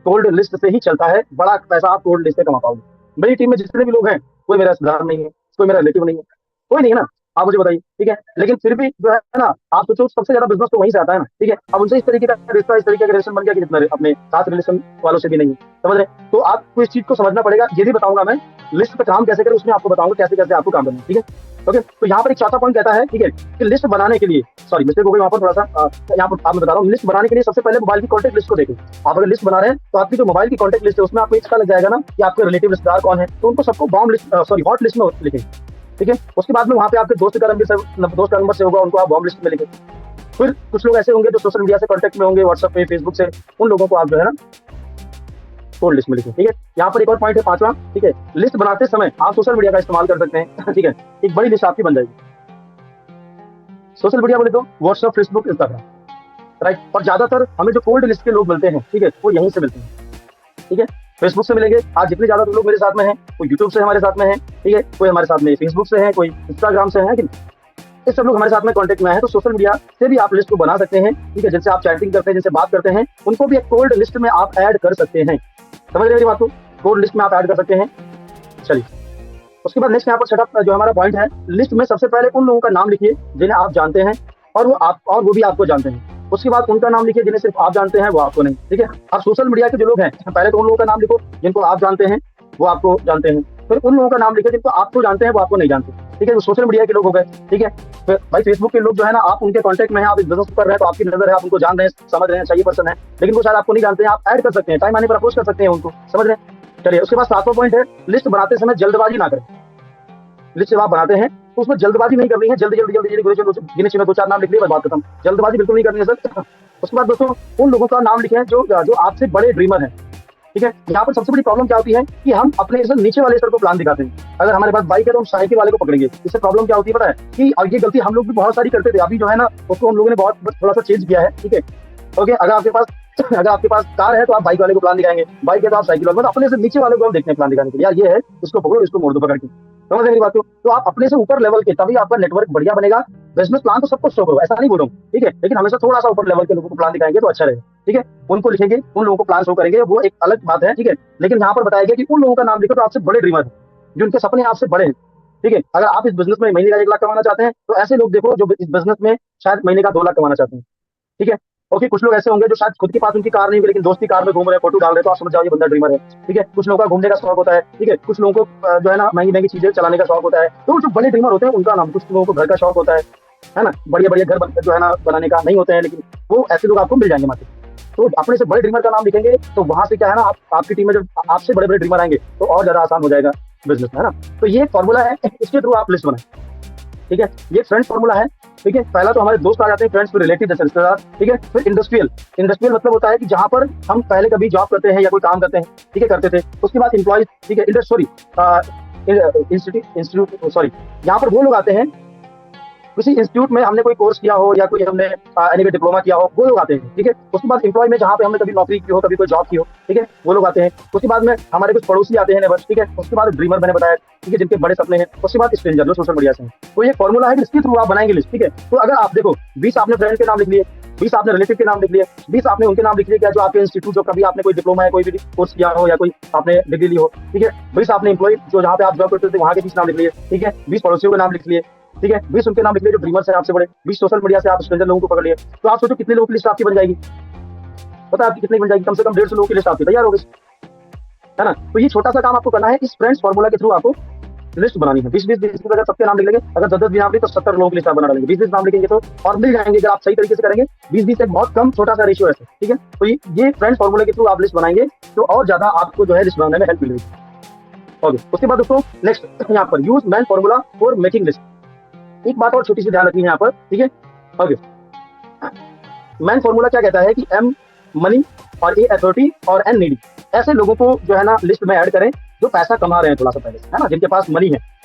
कोल्ड लिस्ट से ही चलता है। बड़ा पैसा आप कोल्ड लिस्ट से कमा पाओगे। मेरी टीम में जितने भी लोग हैं, कोई मेरा रिश्तेदार नहीं है, कोई मेरा रिलेटिव नहीं है, कोई नहीं है ना, आप मुझे बताइए। ठीक है, लेकिन फिर भी जो है ना, आप सोचो सबसे ज्यादा बिजनेस तो वहीं से आता है ना। ठीक है, अब उनसे इस तरीके का रिश्ता, इस तरीके का रिलेशन बन गया कि जितना अपने साथ रिलेशन वालों से भी नहीं है। समझ रहे? तो आपको इस चीज को समझना पड़ेगा। ये भी बताऊंगा मैं लिस्ट पे काम कैसे करें, उसमें आपको बताऊंगा कैसे कैसे आपको काम करना है। ठीक है, ओके। तो यहाँ पर एक चौथा पॉइंट कहता है, ठीक है, कि लिस्ट बनाने के लिए, सॉरी मिस्टेक हो गई वहाँ पर थोड़ा सा, यहाँ पर आप बता रहा हूँ, लिस्ट बनाने के लिए सबसे पहले मोबाइल की कॉन्टेक्ट लिस्ट को देखें। आप अगर लिस्ट बना रहे हैं तो आपकी जो मोबाइल की कॉन्टेक्ट लिस्ट है उसमें आपको इसका लग जाएगा ना कि आपके रिलेटिव रिश्तेदार कौन है, तो उनको सबको warm list, sorry hot list में लिखें। ठीक है, उसके बाद में वहाँ पे आपके दोस्त का नंबर से होगा, उनको आप वार्म लिस्ट में लिखें। फिर कुछ लोग ऐसे होंगे जो सोशल मीडिया से कॉन्टेक्ट में होंगे, व्हाट्सएप पे, फेसबुक से, उन लोगों को आप जो है ना कोल्ड लिस्ट में लिखें। ठीक है, यहाँ पर एक और पॉइंट है पांचवा। ठीक है, लिस्ट बनाते समय आप सोशल मीडिया का इस्तेमाल कर सकते हैं। ठीक है, एक बड़ी लिस्ट आपकी बन जाएगी। सोशल मीडिया बोले तो व्हाट्सएप, फेसबुक, इंस्टाग्राम, राइट। और ज्यादातर हमें जो कोल्ड लिस्ट के लोग मिलते हैं, ठीक है, वो यहीं से मिलते हैं। ठीक है, फेसबुक से मिलेंगे। आज जितने ज्यादा लोग मेरे साथ में हैं, कोई यूट्यूब से हमारे साथ में है, ठीक है, कोई हमारे साथ में फेसबुक से है, कोई इंस्टाग्राम से है, ये सब लोग हमारे साथ में कांटेक्ट में है। तो सोशल मीडिया से भी आप लिस्ट को बना सकते हैं। ठीक है, जिनसे आप चैटिंग करते हैं, जिनसे बात करते हैं, उनको भी एक कोल्ड लिस्ट में आप ऐड कर सकते हैं। समझ रहे मेरी बात को? कोल्ड लिस्ट में आप ऐड कर सकते हैं। चलिए, उसके बाद नेक्स्ट यहाँ पर सेटअप जो हमारा पॉइंट है, लिस्ट में सबसे पहले उन लोगों का नाम लिखिए जिन्हें आप जानते हैं और वो भी आपको जानते हैं। उसके बाद उनका नाम लिखिए जिन्हें सिर्फ आप जानते हैं, वो आपको नहीं। ठीक है, आप सोशल मीडिया के जो लोग हैं, पहले तो उन लोगों का नाम लिखो जिनको आप जानते हैं, वो आपको जानते हैं। फिर उन लोगों का नाम लिखे जिनको आपको जानते हैं, वो आपको नहीं जानते। ठीक है, वो सोशल मीडिया के लोग हो गए। ठीक है, फिर भाई फेसबुक के लोग जो है ना, आप उनके कांटेक्ट में हैं, आप इस बिजनेस कर रहे हैं तो आपकी नजर है, आप उनको जान रहे हैं, समझ रहे हैं, सही पर्सन है, लेकिन वो शायद आपको नहीं जानते हैं, आप ऐड कर सकते हैं, टाइम आने पर अप्रोच कर सकते हैं उनको। समझ रहे हैं? चलिए, उसके बाद सातवां पॉइंट है, लिस्ट बनाते समय जल्दबाजी ना करें। लिस्ट जब आप बनाते हैं तो उसमें जल्दबाजी नहीं करनी है, जल्दी गिने चुने 2-4 नाम लिख लिए, बस बात खत्म। जल्दबाजी बिल्कुल नहीं करनी है सर। उसके बाद दोस्तों उन लोगों का नाम लिखें जो आपसे बड़े ड्रीमर हैं। ठीक है, यहाँ पर सबसे बड़ी प्रॉब्लम क्या होती है कि हम अपने नीचे वाले स्तर को प्लान दिखाते हैं। अगर हमारे पास बाइक है तो हम साइकिल वाले को पकड़ेंगे। इससे प्रॉब्लम क्या होती है पता है? कि ये गलती हम लोग भी बहुत सारी करते थे, अभी जो है ना उसको हम लोगों ने बहुत थोड़ा सा चेंज किया है। ठीक है, ओके, अगर आपके पास अगर आपके पास कार है तो आप बाइक वाले को प्लान दिखाएंगे, बाइक है तो आप साइकिल वाले, मतलब अपने से नीचे वाले को हम देखते हैं प्लान दिखाने के लिए, यार ये है, इसको पकड़ो, इसको मोड़ दो पकड़ के। समझ रहे मेरी बात को? तो आप अपने से ऊपर लेवल के, तभी आपका नेटवर्क बढ़िया बनेगा। बिजनेस प्लान तो सबको शो करो, ऐसा नहीं बोलूँ, ठीक है, लेकिन हमेशा थोड़ा सा ऊपर लेवल के लोगों को प्लान दिखाएंगे तो अच्छा रहेगा, ठीक है। उनको लिखेंगे, उन लोगों को प्लान शो करेंगे, वो एक अलग बात है, ठीक है। लेकिन यहाँ पर बताया गया कि उन लोगों का नाम लिखो तो आपसे बड़े ड्रीमर है, जो उनके सपने आपसे बड़े हैं, ठीक है। अगर आप इस बिजनेस में महीने का 1 लाख कमाना चाहते हैं तो ऐसे लोग देखो जो इस बिजनेस में शायद महीने का 2 लाख कमाना चाहते हैं, ठीक है। ओके, कुछ लोग ऐसे होंगे जो शायद खुद के पास उनकी कार नहीं होगी लेकिन दोस्त की कार में घूम रहे हैं, फोटो डाल रहे हैं, तो आप समझ जाओ ये बंदा ड्रीमर है, ठीक है। कुछ लोगों का घूमने का शौक होता है, ठीक है। कुछ लोगों को जो है ना महंगी महंगी चीजें चलाने का शौक होता है, तो जो बड़े ड्रीमर होते हैं उनका नाम। कुछ लोगों को घर का शौक होता है ना, बढ़िया बढ़िया घर जो है ना बनाने का नहीं होते हैं, लेकिन वो ऐसे लोग आपको मिल जाएंगे मार्केट। तो अपने से बड़े ड्रीमर का नाम लिखेंगे तो वहां से क्या है ना, आपकी टीम में जब आपसे बड़े बड़े ड्रीमर आएंगे तो और ज्यादा आसान हो जाएगा बिजनेस में, है ना। तो ये फॉर्मूला है, इसके थ्रू आप लिस्ट बनाए, ठीक है। ये फ्रेंड्स फॉर्मूला है, ठीक है। पहला तो हमारे दोस्त आ जाते हैं, फ्रेंड्स, फिर रिलेटिव जैसे रिश्तेदार, ठीक है। फिर इंडस्ट्रियल, इंडस्ट्रियल मतलब होता है कि जहां पर हम पहले कभी जॉब करते हैं या कोई काम करते हैं, ठीक है, करते थे। उसके बाद इंप्लॉय, ठीक है, इंस्टीट्यूट, सॉरी, यहाँ पर वो लोग आते हैं किसी इंस्टीट्यूट में हमने कोई कोर्स किया हो या कोई हमने एनी डिप्लोमा किया हो, वो लोग आते हैं, ठीक है। उसके बाद एम्प्लॉय में जहाँ पे हमने कभी नौकरी की हो, कभी कोई जॉब की हो, ठीक है, वो लोग आते हैं। उसके बाद में हमारे कुछ पड़ोसी आते हैं नेबर्स, ठीक है। उसके बाद ड्रीमर मैंने बताया, ठीक है, जिनके बड़े सपने हैं। उसके बाद स्ट्रेंजर जो सोशल मीडिया से हैं। तो ये फॉर्मूला है, इसके थ्रू आप बनाएंगे लिस्ट, ठीक है। तो अगर आप देखो 20 आपने फ्रेंड के नाम लिख लिए, 20 आपने रिलेटिव के नाम लिख लिए, 20 आपने उनके नाम लिख लिए क्या जो आपके इंस्टीट्यूट, जो कभी आपने कोई डिप्लोमा है, कोई भी कोर्स किया हो या कोई आपने डिग्री ली हो, ठीक है। 20 आपने एम्प्लॉय जो जहाँ पे आप जॉब करते थे वहाँ के 20 नाम लिख लिए, ठीक है। 20 पड़ोसियों के नाम लिख लिए, ठीक है। 20 उनके नाम लिख लिए जो ड्रीमर्स हैं आपसे बड़े। 20 सोशल मीडिया से आप स्ट्रेंजर लोगों को पकड़ लिए। तो आप सोचो कितने लोगों की लिस्ट आपकी बन जाएगी, पता है आपकी कितनी बन जाएगी? कम से कम 150 लोगों की लिस्ट आपकी तैयार होगी, है ना। तो ये छोटा सा काम आपको करना है, इस फ्रेंड्स फॉर्मूला के थ्रू आपको लिस्ट बनानी है। 20-20 अगर सबके नाम लिख लेंगे, अगर 10-10 भी नाम लिखे तो 70 लोगों की लिस्ट आप बना डालेंगे। 20-20 नाम लिखेंगे तो और मिल जाएंगे, अगर आप सही तरीके से करेंगे। 20-20 एक बहुत कम छोटा सा रेशियो है, ठीक है। तो ये फ्रेंड्स फॉर्मूला के थ्रू आप लिस्ट बनाएंगे तो और ज्यादा आपको जो है लिस्ट बनाने में हेल्प मिलेगी। ओके, उसके बाद दोस्तों नेक्स्ट यहाँ पर use man formula for making list. एक बात और छोटी सी ध्यान रखनी है यहाँ पर, ठीक है। ओके, मैन फॉर्मूला क्या कहता है कि एम मनी और ए अथॉरिटी और एन नीडी, ऐसे लोगों को जो है ना लिस्ट में ऐड करें जो पैसा कमा रहे हैं थोड़ा सा पहले, है ना, जिनके पास मनी है,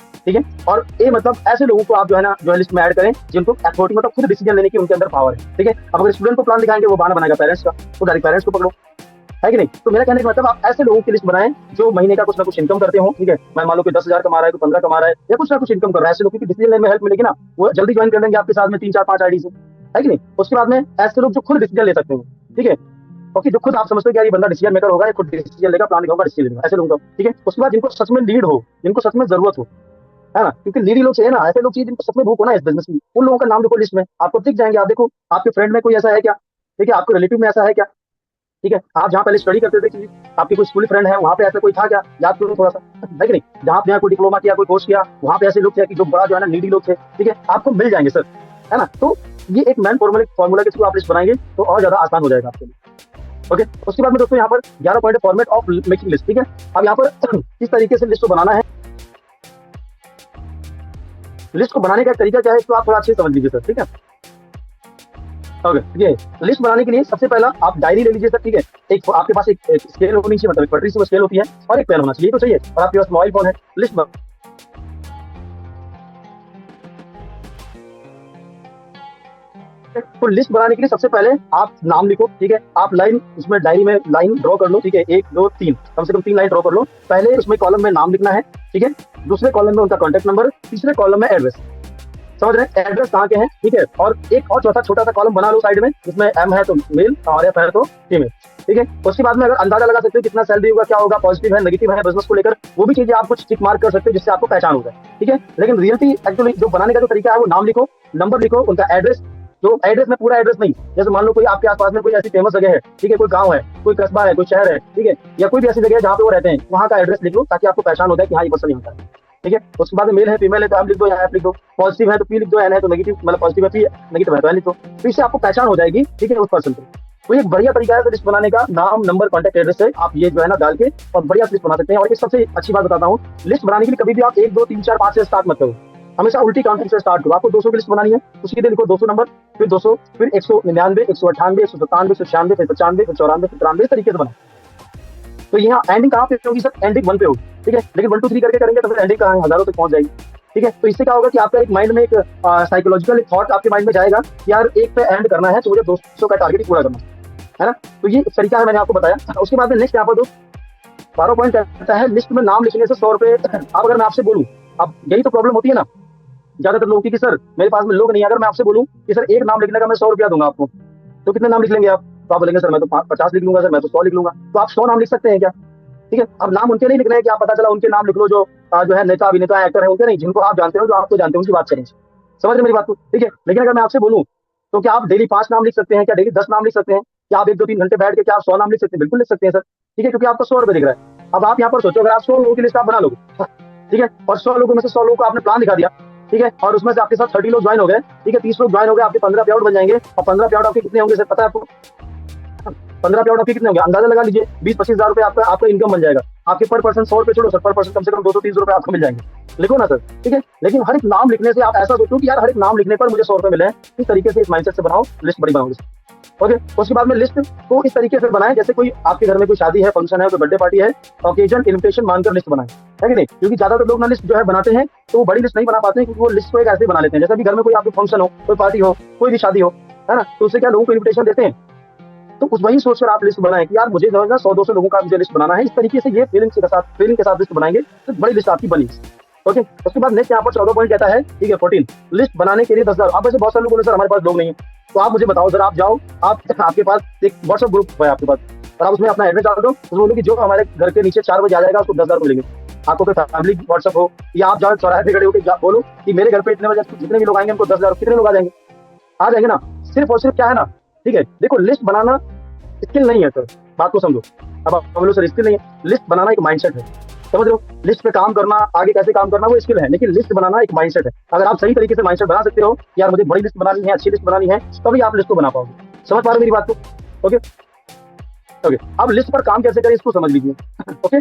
ठीक है। और ए मतलब ऐसे लोगों को आप जो है ना जो है लिस्ट में ऐड करें जिनको अथॉरिटी मतलब खुद डिसीजन लेने की उनके अंदर पावर है, ठीक है। अब अगर स्टूडेंट को प्लान दिखाएंगे वो बहाना बनाएगा पेरेंट्स का, तो डायरेक्ट पेरेंट्स को पकड़ो, है कि नहीं। तो मेरा कहने का मतलब आप ऐसे लोगों की लिस्ट बनाएं जो महीने का कुछ ना कुछ इनकम करते हो, ठीक है। मैं मान लो कि 10,000 कमा रहा है, तो 15 कमा रहा है, या कुछ ना कुछ इनकम कर रहा है। ऐसे लोगों की डिसीजन लेने में हेल्प मिलेगी ना, वो जल्दी ज्वाइन कर लेंगे आपके साथ में 3-4-5 आईडी से, है कि नहीं। उसके बाद में ऐसे लोग जो खुद डिसीजन ले सकते हैं, ठीक है, ओके, जो खुद आप समझते हो कि यार ये बंदा डिसीजन मेकर होगा, ये खुद डिसीजन लेगा, प्लान लिखाऊंगा, डिसीजन लेगा, ऐसे लोगों का, ठीक है। उसके बाद जिनको सच में नीड हो, जिनको सच में जरूरत हो, है ना, क्योंकि नीडी लोग चाहिए ना, ऐसे लोग चाहिए जिनको सच में भूख हो ना इस बिजनेस की, उन लोगों का नाम देखो लिस्ट में, आपको दिख जाएंगे। आप देखो आपके फ्रेंड में कोई ऐसा है क्या, ठीक है, आपके रिलेटिव में ऐसा है क्या, ठीक है। आप जहाँ पहले स्टडी करते थे, आपकी कोई स्कूल फ्रेंड है, वहाँ पे ऐसा कोई था क्या, याद करो थोड़ा सा, है कि नहीं। जहाँ पे कोई डिप्लोमा किया, कोई कोर्स किया, वहाँ पे ऐसे लोग थे कि जो बड़ा जो है ना नीडी लोग थे, ठीक है, आपको मिल जाएंगे सर, है ना। तो ये एक मैन फॉर्मूला के थ्रू आप लिस्ट बनाएंगे तो और ज्यादा आसान हो जाएगा आपके लिए। ओके, उसके बाद में दोस्तों यहाँ पर 11 point format of making list, ठीक है। अब यहाँ पर किस तरीके से लिस्ट को बनाना है, लिस्ट को बनाने का तरीका क्या है, इसको आप थोड़ा अच्छे से समझ लीजिए सर, ठीक है। ओके, ये लिस्ट बनाने के लिए सबसे पहला आप डायरी ले लीजिए सर, ठीक है। एक आपके पास एक स्केल होनी चाहिए, मतलब एक पटरी से स्केल होती है, और एक पेन होना चाहिए, तो चाहिए। और आपके पास मोबाइल फोन है, लिस्ट तो लिस्ट बनाने के लिए सबसे पहले आप नाम लिखो, ठीक है। आप लाइन उसमें डायरी में लाइन ड्रॉ कर लो, ठीक है, 1 2 3, कम से कम 3 लाइन ड्रॉ कर लो। पहले उसमें कॉलम में नाम लिखना है, ठीक है। दूसरे कॉलम में उनका कॉन्टेक्ट नंबर, तीसरे कॉलम में एड्रेस, समझ रहे हैं, एड्रेस कहाँ के हैं, ठीक है। और एक और चौथा छोटा सा कॉलम बना लो साइड में, जिसमें एम है तो मेल और एफ है तो फीमेल, ठीक है। उसके बाद में अगर अंदाजा लगा सकते हो कितना सैलरी होगा, क्या होगा, पॉजिटिव है, नेगेटिव है बिजनेस को लेकर, वो भी चीजें आप कुछ टिक मार्क कर सकते हो जिससे आपको पहचान हो जाए, ठीक है। लेकिन रियलिटी एक्चुअली जो बनाने का जो तरीका है वो नाम लिखो, नंबर लिखो, उनका एड्रेस, जो एड्रेस में पूरा एड्रेस नहीं, जैसे मान लो कोई आपके आसपास में कोई ऐसी फेमस जगह है, ठीक है, कोई गांव है, कोई कस्बा है, कोई शहर है, ठीक है, या कोई भी ऐसी जगह है जहाँ पे वो रहते हैं, वहाँ का एड्रेस लिख लो ताकि आपको पहचान हो जाए कि हाँ ये पर्सन यहाँ का है, ठीक है। उसके बाद मेल है, फीमेल है तो एम लिख दो या एफ लिख दो, पॉजिटिव है तो पी लिख दो, एन है तो नेगेटिव, मतलब पॉजिटिव है पी, नेगेटिव है तो एन लिख दो। तो इससे आपको पहचान हो जाएगी, ठीक है, उस पर्सन को। तो एक बढ़िया तरीका है लिस्ट बनाने का, नाम, नंबर, कॉन्टैक्ट एड्रेस से आप ये जो है ना डाल के और बढ़िया लिस्ट बना सकते हैं। और एक सबसे अच्छी बात बताता हूँ, लिस्ट बनाने के लिए कभी भी आप 1 2 3 4 5 से स्टार्ट मत करो, हमेशा उल्टी काउंटिंग से स्टार्ट करो। आपको 200 की लिस्ट बनानी है, उसके लिए लिखो 200 नंबर, फिर 200, फिर 199, 198, 197, 196, फिर 95, फिर 94, फिर 93, इस तरीके से बना। तो यहाँ एंडिंग कहाँ पे होगी सर, एंडिंग 1 पे होगी, ठीक है। लेकिन 1 2 3 करके करेंगे तो फिर एंडिंग कहाँ हजारों तक पहुंच जाएगी, ठीक है। तो इससे क्या होगा कि आपका एक माइंड में एक साइकोलॉजिकल थॉट आपके माइंड में जाएगा कि यार एक पे एंड करना है तो मुझे 200 का टारगेट पूरा करना है, है ना। तो ये तरीका है, मैंने आपको बताया। उसके बाद में नेक्स्ट यहाँ पर 12 पॉइंट कहता है लिस्ट में नाम लिखने से 100 रुपए। अब अगर मैं आपसे बोलूं, अब यही तो प्रॉब्लम होती है ना ज्यादातर लोगों की, कि सर मेरे पास में लोग नहीं है, अगर मैं आपसे बोलूं कि सर एक नाम लिखने का मैं 100 रुपया दूंगा आपको, तो कितने नाम लिख लेंगे आप? तो आप बोलेंगे सर मैं तो 50 लिख लूंगा, सर मैं तो 100 लिख लूंगा। तो आप 100 नाम लिख सकते हैं क्या? ठीक है। अब नाम उनके नहीं लिख रहे हैं कि आप पता चला उनके नाम लिख लो जो जो है नेता अभिनेता एक्टर है, उनके नहीं, जिनको आप जानते हो, जो आपको जानते हो, उनकी बात करें। समझ रहे मेरी बात को? ठीक है। लेकिन अगर मैं आपसे बोलूं तो क्या आप डेली 5 नाम लिख सकते हैं? क्या डेली 10 नाम लिख सकते हैं? क्या आप 1 2 3 घंटे बैठ के क्या आप 100 नाम लिख सकते हैं? बिल्कुल लिख सकते हैं सर। ठीक है, क्योंकि आपको 100 रुपए दिख रहा है। अब आप यहाँ पर सोचो, अगर आप 100 लोगों की लिस्ट आप बना लोगे, ठीक है, और 100 लोगों में से 100 लोगों को आपने प्लान दिखा दिया, ठीक है, और उसमें से आपके साथ 30 लोग ज्वाइन हो गए, ठीक है, 30 लोग ज्वाइन हो गए, आपके 15 पे आउट बन जाएंगे। और 15 पे आउट आपके कितने होंगे सर पता है आपको? 15 पे आउट आपके कितने होंगे? अंदाजा लगा लीजिए, 20-25 हजार रुपए आपका आपका इनकम बन जाएगा। आपके पर पर्सन 100 रुपए छोड़ो सर, पर पर्सन कम से कम 200-300 रुपए आपको मिल जाएंगे। लिखो ना सर। ठीक है। लेकिन हर एक नाम लिखने से आप ऐसा सोचो कि यार हर एक नाम लिखने पर मुझे 100 रुपए मिले। इस तरीके से इस माइंडसेट से बनाओ, लिस्ट बड़ी बनाओगे। ओके। उसके बाद में लिस्ट को इस तरीके से बनाएं जैसे कोई आपके घर में कोई शादी है, फंक्शन है, कोई बर्थडे पार्टी है, ओकेजन इन्विटेशन मानकर लिस्ट बनाएं, है कि नहीं? क्योंकि ज्यादातर लोग ना लिस्ट जो है बनाते हैं तो वो बड़ी लिस्ट नहीं बना पाते हैं, क्योंकि वो लिस्ट को एक ऐसे बना लेते हैं जैसे भी घर में कोई आपके फंक्शन हो, कोई पार्टी हो, कोई भी शादी हो, है ना, तो उससे क्या लोगों को इन्विटेशन देते हैं, तो उस वही सोचकर आप लिस्ट बनाएं कि यार मुझे जो है ना 100-200 लोगों का मुझे लिस्ट बनाना है। इस तरीके से ये फीलिंग के साथ लिस्ट बनाएंगे तो बड़ी लिस्ट आपकी बनी। ओके। उसके बाद नेक्स्ट यहाँ पर 14 पॉइंट कहता है, ठीक है, 14 लिस्ट बनाने के लिए 10,000। अब वैसे बहुत सारे लोग बोले सर हमारे पास लोग नहीं है, तो आप मुझे बताओ सर, आप जाओ, आप आपके पास एक व्हाट्सएप ग्रुप है आपके पास, और आप उसमें अपना एड्रेस डाल दो, उसमें बोलो कि जो हमारे घर के नीचे 4 बजे आ जाएगा उसको 10,000 मिलेंगे। आपको कोई फैमिली व्हाट्सएप हो, या आप जाओ चौराहे पे खड़े होकर बोलो कि मेरे घर पे इतने बजे जितने भी लोग आएंगे उनको 10,000। कितने लोग आ जाएंगे ना। सिर्फ और सिर्फ क्या है ना, ठीक है, देखो लिस्ट बनाना स्किल नहीं है सर, बात को समझो। अब आप बोलो सर स्किल नहीं है, लिस्ट बनाना एक माइंडसेट है। समझ लो, लिस्ट पे काम करना, आगे कैसे काम करना वो स्किल है, लेकिन लिस्ट बनाना एक माइंडसेट है। अगर आप सही तरीके से माइंडसेट बना सकते हो, यार मुझे बड़ी लिस्ट बनानी है, अच्छी लिस्ट बनानी है, तभी आप लिस्ट को बना पाओगे। समझ पा रहे हो मेरी बात को? ओके। ओके। अब लिस्ट पर काम कैसे करें इसको समझ लीजिए। ओके।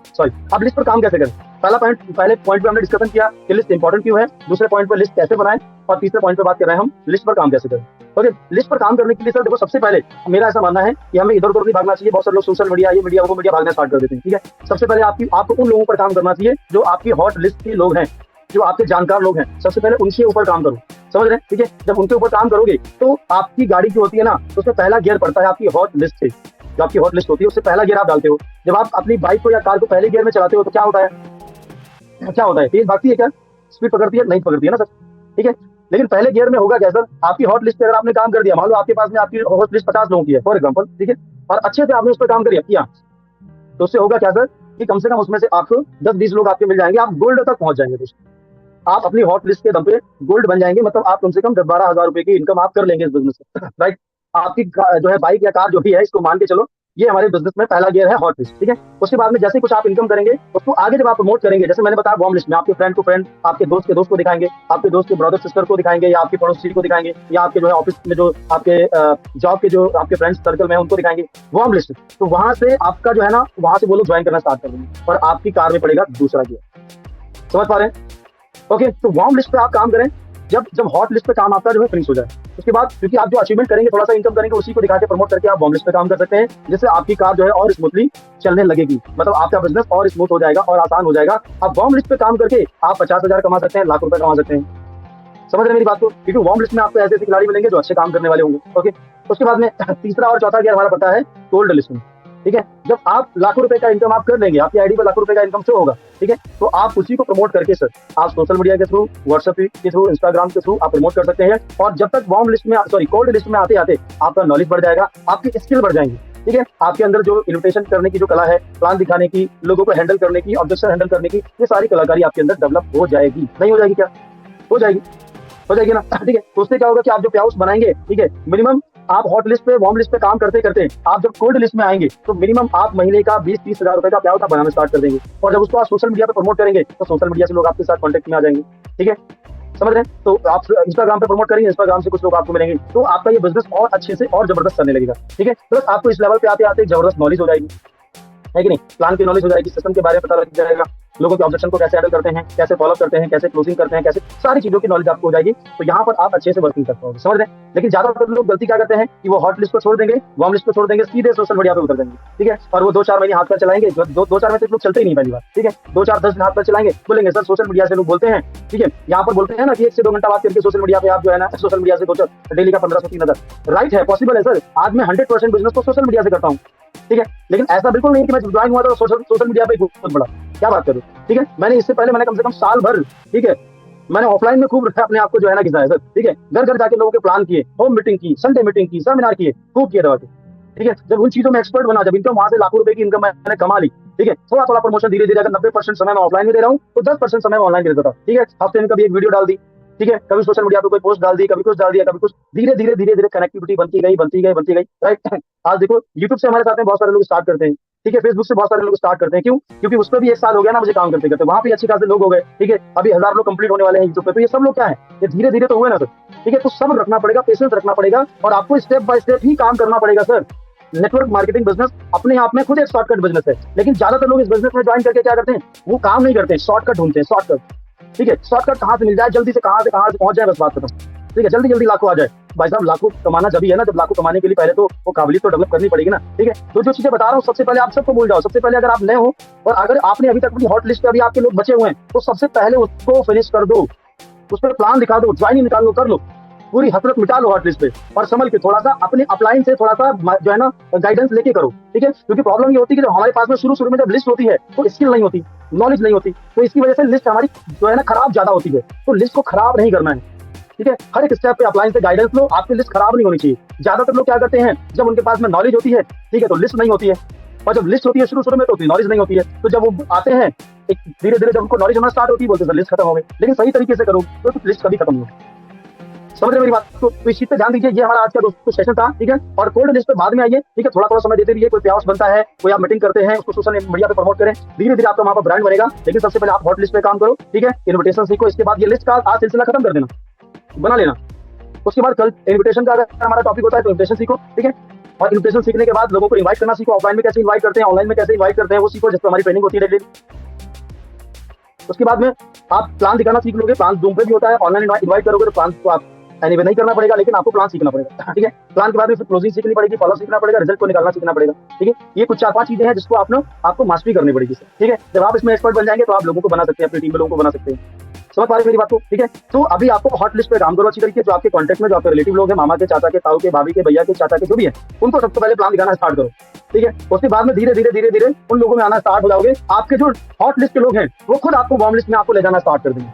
सॉरी। अब लिस्ट पर काम कैसे करें? पहले पॉइंट पे हमने डिस्कशन किया कि लिस्ट इंपॉर्टेंट क्यों है, दूसरे पॉइंट पर लिस्ट कैसे बनाएं, और तीसरे पॉइंट पे बात कर रहे हैं हम लिस्ट पर काम कैसे करें। ओके। लिस्ट पर काम करने के लिए सर देखो, सबसे पहले मेरा ऐसा मानना है कि हमें इधर उधर नहीं भागना चाहिए। बहुत सारे लोग सोशल मीडिया, ये मीडिया, वो मीडिया भागना स्टार्ट कर देते हैं। ठीक है। सबसे पहले आपको उन लोगों पर काम करना चाहिए जो आपकी हॉट लिस्ट के लोग हैं, जो आपके जानकार लोग हैं। सबसे पहले उनके ऊपर काम करो। समझ रहे हैं? ठीक है। जब उनके ऊपर काम करोगे तो आपकी गाड़ी जो होती है ना, तो उसमें पहला गियर पड़ता है आपकी हॉट लिस्ट से। जो आपकी हॉट लिस्ट होती है उससे पहला गियर आप डालते हो। जब आप अपनी बाइक को या कार को पहले गियर में चलाते हो तो क्या होता है? तेज भागती है क्या? स्पीड पकड़ती है? नहीं पकड़ती है ना सर। ठीक है। लेकिन पहले गियर में होगा क्या सर? आपकी हॉट लिस्ट पे अगर आपने काम कर दिया, मान लो आपके पास में आपकी हॉट लिस्ट 50 लोगों की है फॉर एग्जांपल, ठीक है, और अच्छे से आपने उस पर काम किया, तो उससे होगा क्या सर कि कम से कम उसमें से आपको 10-20 लोग आपके मिल जाएंगे, आप गोल्ड तक पहुंच जाएंगे दोस्तों। आप अपनी हॉट लिस्ट के दम पे गोल्ड बन जाएंगे, मतलब आप कम से कम 10-12 हजार रुपए की इनकम आप कर लेंगे इस बिजनेस से। राइट। आपकी जो है बाइक या कार जो भी है, इसको मान के चलो ये हमारे बिजनेस में पहला गियर है हॉट लिस्ट। ठीक है। उसके बाद में जैसे कुछ आप इनकम करेंगे, उसको आगे जब आप प्रमोट करेंगे, जैसे मैंने बताया वार्म लिस्ट में आपके फ्रेंड को फ्रेंड, आपके दोस्त के दोस्त को दिखाएंगे, आपके दोस्त के ब्रदर सिस्टर को दिखाएंगे, या आपके पड़ोसी को दिखाएंगे, या आपके जो है ऑफिस में जो आपके जॉब के जो आपके फ्रेंड्स सर्कल में उनको दिखाएंगे वार्म लिस्ट। तो वहां से आपका जो है ना, वहां से वो लोग ज्वाइन करना स्टार्ट कर देंगे और आपकी कार में पड़ेगा दूसरा गियर। समझ पा रहे हैं? ओके। तो वार्म लिस्ट पे आप काम करें जब हॉट लिस्ट पे काम आपका जो है फिनिश हो जाए। उसके बाद क्योंकि आप जो अचीवमेंट करेंगे, थोड़ा सा इनकम करेंगे, उसी को दिखा के प्रमोट करके आप वार्म लिस्ट पे काम कर सकते हैं, जिससे आपकी कार जो है और स्मूथली चलने लगेगी, मतलब आपका बिजनेस और स्मूथ हो जाएगा और आसान हो जाएगा। आप वार्म लिस्ट पे काम करके आप 50,000 कमा सकते हैं, लाख रुपए कमा सकते हैं। समझ रहे मेरी बात को? क्योंकि वार्म लिस्ट में आपको ऐसे खिलाड़ी मिलेंगे जो अच्छे काम करने वाले होंगे। ओके। उसके बाद में तीसरा और चौथा गियर हमारा पता है कोल्ड लिस्ट में। ठीक है। जब आप लाखों रुपए का इनकम आप कर लेंगे, आपकी आईडी पर लाखों रुपए का इनकम शो होगा, ठीक है, तो आप उसी को प्रमोट करके सर आप सोशल मीडिया के थ्रू, व्हाट्सएप के थ्रू, इंस्टाग्राम के थ्रू आप प्रमोट कर सकते हैं। और जब तक वार्म लिस्ट में कोल्ड लिस्ट में आते आते आपका नॉलेज बढ़ जाएगा, आपकी स्किल बढ़ जाएंगी। ठीक है। आपके अंदर जो इन्विटेशन करने की जो कला है, प्लान दिखाने की, लोगों को हैंडल करने की, ऑब्जेक्शन हैंडल करने की, ये सारी कलाकारी आपके अंदर डेवलप हो जाएगी। नहीं हो जाएगी क्या? हो जाएगी ना। ठीक है। तो उससे क्या होगा कि आप जो पे आउट्स बनाएंगे, ठीक है, मिनिमम आप हॉट लिस्ट पे वार्म लिस्ट पे काम करते करते आप जब कोल्ड लिस्ट में आएंगे तो मिनिमम आप महीने का 20-30 हजार रुपए का पे आउट आप बनाना स्टार्ट कर देंगे। और जब उसको आप सोशल मीडिया पे प्रमोट करेंगे तो सोशल मीडिया से लोग आपके साथ कॉन्टेक्ट में आ जाएंगे। ठीक है। समझ रहे हैं? तो आप इंस्टाग्राम पे प्रमोट करेंगे, इंस्टाग्राम से कुछ लोग आपको मिलेंगे, तो आपका ये बिजनेस और अच्छे से और जबरदस्त चलने लगेगा। ठीक है। प्लस आपको इस लेवल पे आते आते जबरदस्त नॉलेज हो जाएगी, है कि नहीं? प्लान की नॉलेज हो जाएगी, सिस्टम के बारे में पता लग जाएगा, लोगों के ऑब्जेक्शन को कैसे हैंडल करते हैं, कैसे फॉलो करते हैं, कैसे क्लोजिंग करते हैं, कैसे सारी चीजों की नॉलेज आपको हो जाएगी। तो यहाँ पर आप अच्छे से वर्किंग कर पाओगे, समझ रहे हैं। लेकिन ज्यादातर लोग गलती क्या करते हैं कि वो हॉट लिस्ट को छोड़ देंगे, वार्म लिस्ट को छोड़ देंगे, सीधे सोशल मीडिया पे उतर देंगे, ठीक है। और वो 2-4 महीने हाथ पर चलाएंगे, दो 4 महीने लोग चलते ही नहीं पहली बार, ठीक है। 2-4-10 दिन हाथ पर चलाएंगे, बोलेंगे सर सोशल मीडिया से लोग बोलते हैं, ठीक है। यहाँ पर बोलते हैं ना कि 1 से 2 घंटा बात करके सोशल मीडिया पे आप जो है ना, सोशल मीडिया से डेली का 1500-3000, राइट है, पॉसिबल है सर। आज मैं 100% बिजनेस को सोशल मीडिया से करता हूँ, ठीक है। लेकिन ऐसा बिल्कुल नहीं कि मैं ज्वाइन हुआ तो सोशल मीडिया पे बहुत बड़ा, क्या बात करूँ, ठीक है। मैंने इससे पहले मैंने कम से कम साल भर, ठीक है, मैंने ऑफलाइन में खूब अपने आप को जो है ना घिसा है सर, ठीक है। घर घर जाके लोगों के प्लान किए, होम मीटिंग की, संडे मीटिंग की, सेमिनार किए, खूब किए दवा के, ठीक है। जब उन चीजों में एक्सपर्ट बना, जब इनकम वहां से लाखों रुपए की इनकम मैंने कमा ली, ठीक है। थोड़ा थोड़ा प्रमोशन धीरे धीरे, अगर 90% समय मैं ऑफलाइन में दे रहा हूँ तो 10% समय ऑनलाइन दे देता था, ठीक है। हफ्ते में कभी एक वीडियो डाल दी, ठीक है, कभी सोशल मीडिया पे कोई पोस्ट डाल दी, कभी कुछ डाल दिया, कभी कुछ, धीरे धीरे कनेक्टिविटी बनती गई, राइट। आज देखो यूट्यूब से हमारे साथ में बहुत सारे लोग स्टार्ट करते हैं, ठीक है। फेसबुक से बहुत सारे लोग स्टार्ट करते हैं, क्यों? क्योंकि उस पर भी 1 साल हो गया ना मुझे काम करते करते, वहां पे अच्छी खासे लोग हो गए, ठीक है। अभी 1000 लोग कंप्लीट होने वाले हैं यूट्यूब पे। तो ये सब लोग क्या है, ये धीरे धीरे तो हुए ना सर, ठीक है। तो सब रखना पड़ेगा, पेशेंस रखना पड़ेगा, और आपको स्टेप बाय स्टेप ही काम करना पड़ेगा सर। नेटवर्क मार्केटिंग बिजनेस अपने आप में खुद एक शॉर्टकट बिजनेस है, लेकिन ज्यादातर लोग इस बिजनेस में ज्वाइन करके क्या करते हैं, वो काम नहीं करते, शॉर्टकट ढूंढते हैं, शॉर्टकट, ठीक है। शॉर्टकट कहाँ से मिल जाए, जल्दी से कहाँ से पहुंच जाए, बस बात खत्म, ठीक है। जल्दी लाखों आ जाए। भाई साहब, लाखों कमाना जब ही है ना, जब लाखों कमाने के लिए पहले तो वो काबिलियत तो डेवलप करनी पड़ेगी ना, ठीक है। तो जो चीजें बता रहा हूँ, सबसे पहले आप सबको भूल जाओ। सबसे पहले अगर आप नए हो और अगर आपने अभी तक अपनी हॉट लिस्ट पे अभी आपके लोग बचे हुए हैं, तो सबसे पहले उसको फिनिश कर दो, उस पर प्लान दिखा दो, ज्वाइनिंग निकाल लो, कर लो, पूरी हसरत मिटा लो हॉट लिस्ट पे, और संभल के थोड़ा सा अपने अपलाइन से थोड़ा सा जो है ना गाइडेंस लेके करो, ठीक है। क्योंकि प्रॉब्लम ये होती है कि जब हमारे पास में शुरू में जब लिस्ट होती है तो स्किल नहीं होती, नॉलेज नहीं होती, तो इसकी वजह से लिस्ट हमारी जो है ना खराब ज्यादा होती है। तो लिस्ट को खराब नहीं करना है, ठीक है। हर एक स्टेप पे अपलाइन से गाइडेंस लो, आपकी लिस्ट खराब नहीं होनी चाहिए। ज्यादातर लोग क्या करते हैं, जब उनके पास में नॉलेज होती है, ठीक है, तो लिस्ट नहीं होती है, और जब लिस्ट होती है शुरू में तो नॉलेज नहीं होती है। तो जब वो आते हैं एक धीरे धीरे, जब उनको नॉलेज होना स्टार्ट होती है, बोलते हैं लिस्ट खत्म हो गई। लेकिन सही तरीके से करो तो लिस्ट कभी खत्म नहीं होगी, समझ रहे मेरी बात। तो इस चीज पे ध्यान दीजिए। ये हमारा आज का दोस्तों सेशन था, ठीक है। और कोल्ड लिस्ट पे बाद में आइए, ठीक है, थोड़ा समय देते रहिए। कोई प्यास बनता है, कोई आप मीटिंग करते हैं, उसको सोशल मीडिया पे प्रमोट करें, धीरे धीरे आपका वहां पर ब्रांड बनेगा। लेकिन सबसे पहले आप हॉट लिस्ट पे काम करो, ठीक है। इन्विटेशन सीखो, इसके बाद ये लिस्ट का आज सिलसिला खत्म कर देना, बना लेना। उसके बाद कल इन्विटेशन का अगर हमारा टॉपिक होता है तो इन्विटेशन सीखो, ठीक है। और इन्विटेशन सीखने के बाद लोगों को इनवाइट करना सीखो। ऑफलाइन में कैसे इनवाइट करते हैं, ऑनलाइन में कैसे इनवाइट करते हैं, वो सीखो, जिसपे हमारी ट्रेनिंग होती है डेली। उसके बाद में आप प्लान दिखाना सीख लोगे। प्लान जूम पे भी होता है, ऑनलाइन इनवाइट करोगे तो प्लान को आप एनीवे नहीं करना पड़ेगा, लेकिन आपको प्लान सीखना पड़ेगा, ठीक है। प्लान के बाद में फिर क्लोजिंग सीखनी पड़ेगी, फॉलो सीखना पड़ेगा, रिजल्ट को निकालना सीखना पड़ेगा, ठीक है। ये कुछ 4-5 चीजें हैं जिसको आपको मास्टरी करनी पड़ेगी, ठीक है। जब आप इसमें एक्सपर्ट बन जाएंगे तो आप लोगों को बना सकते हैं, अपनी टीम में लोगों को बना सकते हैं। समझ पा रहे मेरी बात को, ठीक है। तो अभी आपको हॉट लिस्ट पे काम करो अच्छी तरीके। जो आपके कॉन्टेक्ट में जो आपके रिलेटिव लोग हैं, मामा के, चाचा के, ताऊ के, भाभी के, भैया के, चाचा के, जो भी है, उनको सबसे पहले प्लान दिखाना स्टार्ट करो, ठीक है। उसके बाद में धीरे धीरे उन लोगों में आना स्टार्ट हो जाओगे। आपके जो हॉट लिस्ट के लोग हैं वो खुद आपको वार्म लिस्ट में आपको ले जाना स्टार्ट कर देंगे,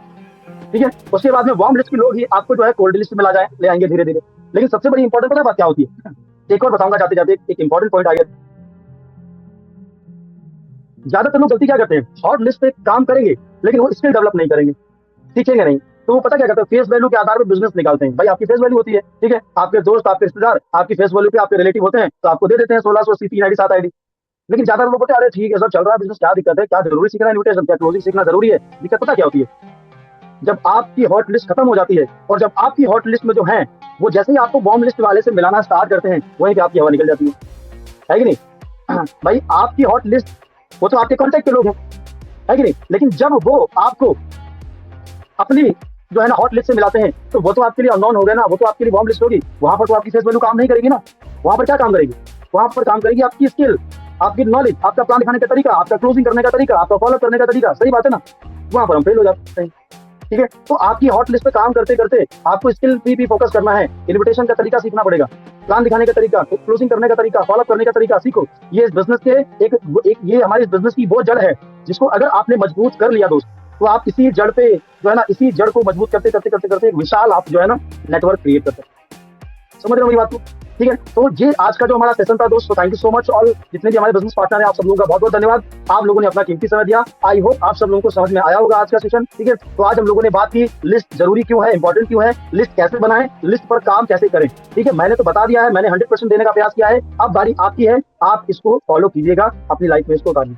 ठीक है। उसके बाद में वार्म लिस्ट के लोग ही आपको जो है कोल्ड लिस्ट में ले आएंगे धीरे धीरे। लेकिन सबसे बड़ी इंपॉर्टेंट पता है बात क्या होती है, एक और बताऊंगा जाते जाते, एक इंपॉर्टेंट पॉइंट आ गया। ज्यादातर लोग गलती क्या करते हैं, हॉट लिस्ट पे काम करेंगे लेकिन वो स्किल डेवलप नहीं करेंगे, सीखेंगे नहीं। तो वो पता क्या करते हैं, फेस वैल्यू के आधार पर बिजनेस निकालते हैं। भाई आपकी फेस वैल्यू होती है, ठीक है, आपके दोस्त, आपके रिश्तेदार आपकी फेस वैल्यू पे आपके रिलेटिव होते हैं, तो आपको दे देते हैं 1680 3 ID 7 ID। लेकिन ज्यादा लोग बोलते हैं अरे ठीक है सर, चल रहा है बिजनेस, क्या दिक्कत है, क्या जरूरी सीखना है इन्विटेशन, क्या क्लोजिंग सीखना जरूरी है। दिक्कत पता क्या होती है, जब आपकी हॉट लिस्ट खत्म हो जाती है और जब आपकी हॉट लिस्ट में जो है वो जैसे ही आपको वार्म लिस्ट वाले से मिलाना स्टार्ट करते हैं, वहीं पे आपकी हवा निकल जाती है कि नहीं। भाई आपकी हॉट लिस्ट वो तो आपके कॉन्टेक्ट के लोग हैं, है कि नहीं। लेकिन जब वो आपको अपनी जो है ना हॉट लिस्ट से मिलाते हैं तो वो तो आपके लिए अननोन हो गया ना, वो तो आपके लिए वार्म लिस्ट होगी। वहां पर तो आपकी फेस वैल्यू काम नहीं करेगी ना। वहां पर क्या काम करेगी, वहां पर काम करेगी आपकी स्किल, आपकी नॉलेज, आपका प्लान दिखाने का तरीका, आपका क्लोजिंग करने का तरीका, आपका फॉलो करने का तरीका। सही बात है ना, वहां पर हम फेल हो जाते हैं, ठीक है। तो आपकी हॉट लिस्ट पे काम करते करते आपको स्किल भी फोकस करना है। इन्विटेशन का तरीका सीखना पड़ेगा, प्लान दिखाने का तरीका, क्लोजिंग करने का तरीका, फॉलो करने का तरीका सीखो। ये इस बिजनेस के एक ये हमारे इस बिजनेस की वो जड़ है जिसको अगर आपने मजबूत कर लिया दोस्त, तो आप इसी जड़ पे जो है ना, इसी जड़ को मजबूत करते करते करते करते एक विशाल आप जो है ना नेटवर्क क्रिएट करते हैं। समझ रहे हो मेरी बात को, ठीक है। तो ये आज का जो हमारा सेशन था दोस्तों, थैंक यू सो मच। और जितने भी हमारे बिजनेस पार्टनर हैं, आप सब लोगों का बहुत बहुत धन्यवाद। आप लोगों ने अपना कीमती समय दिया। आई होप आप सब लोगों को समझ में आया होगा आज का सेशन, ठीक है। तो आज हम लोगों ने बात की लिस्ट जरूरी क्यों है, इंपॉर्टेंट क्यों है, लिस्ट कैसे बनाएं, लिस्ट पर काम कैसे करें, ठीक है। मैंने तो बता दिया है, मैंने 100% देने का प्रयास किया है। अब बारी आपकी है, आप इसको फॉलो कीजिएगा, अपनी लाइफ में इसको उतारिए।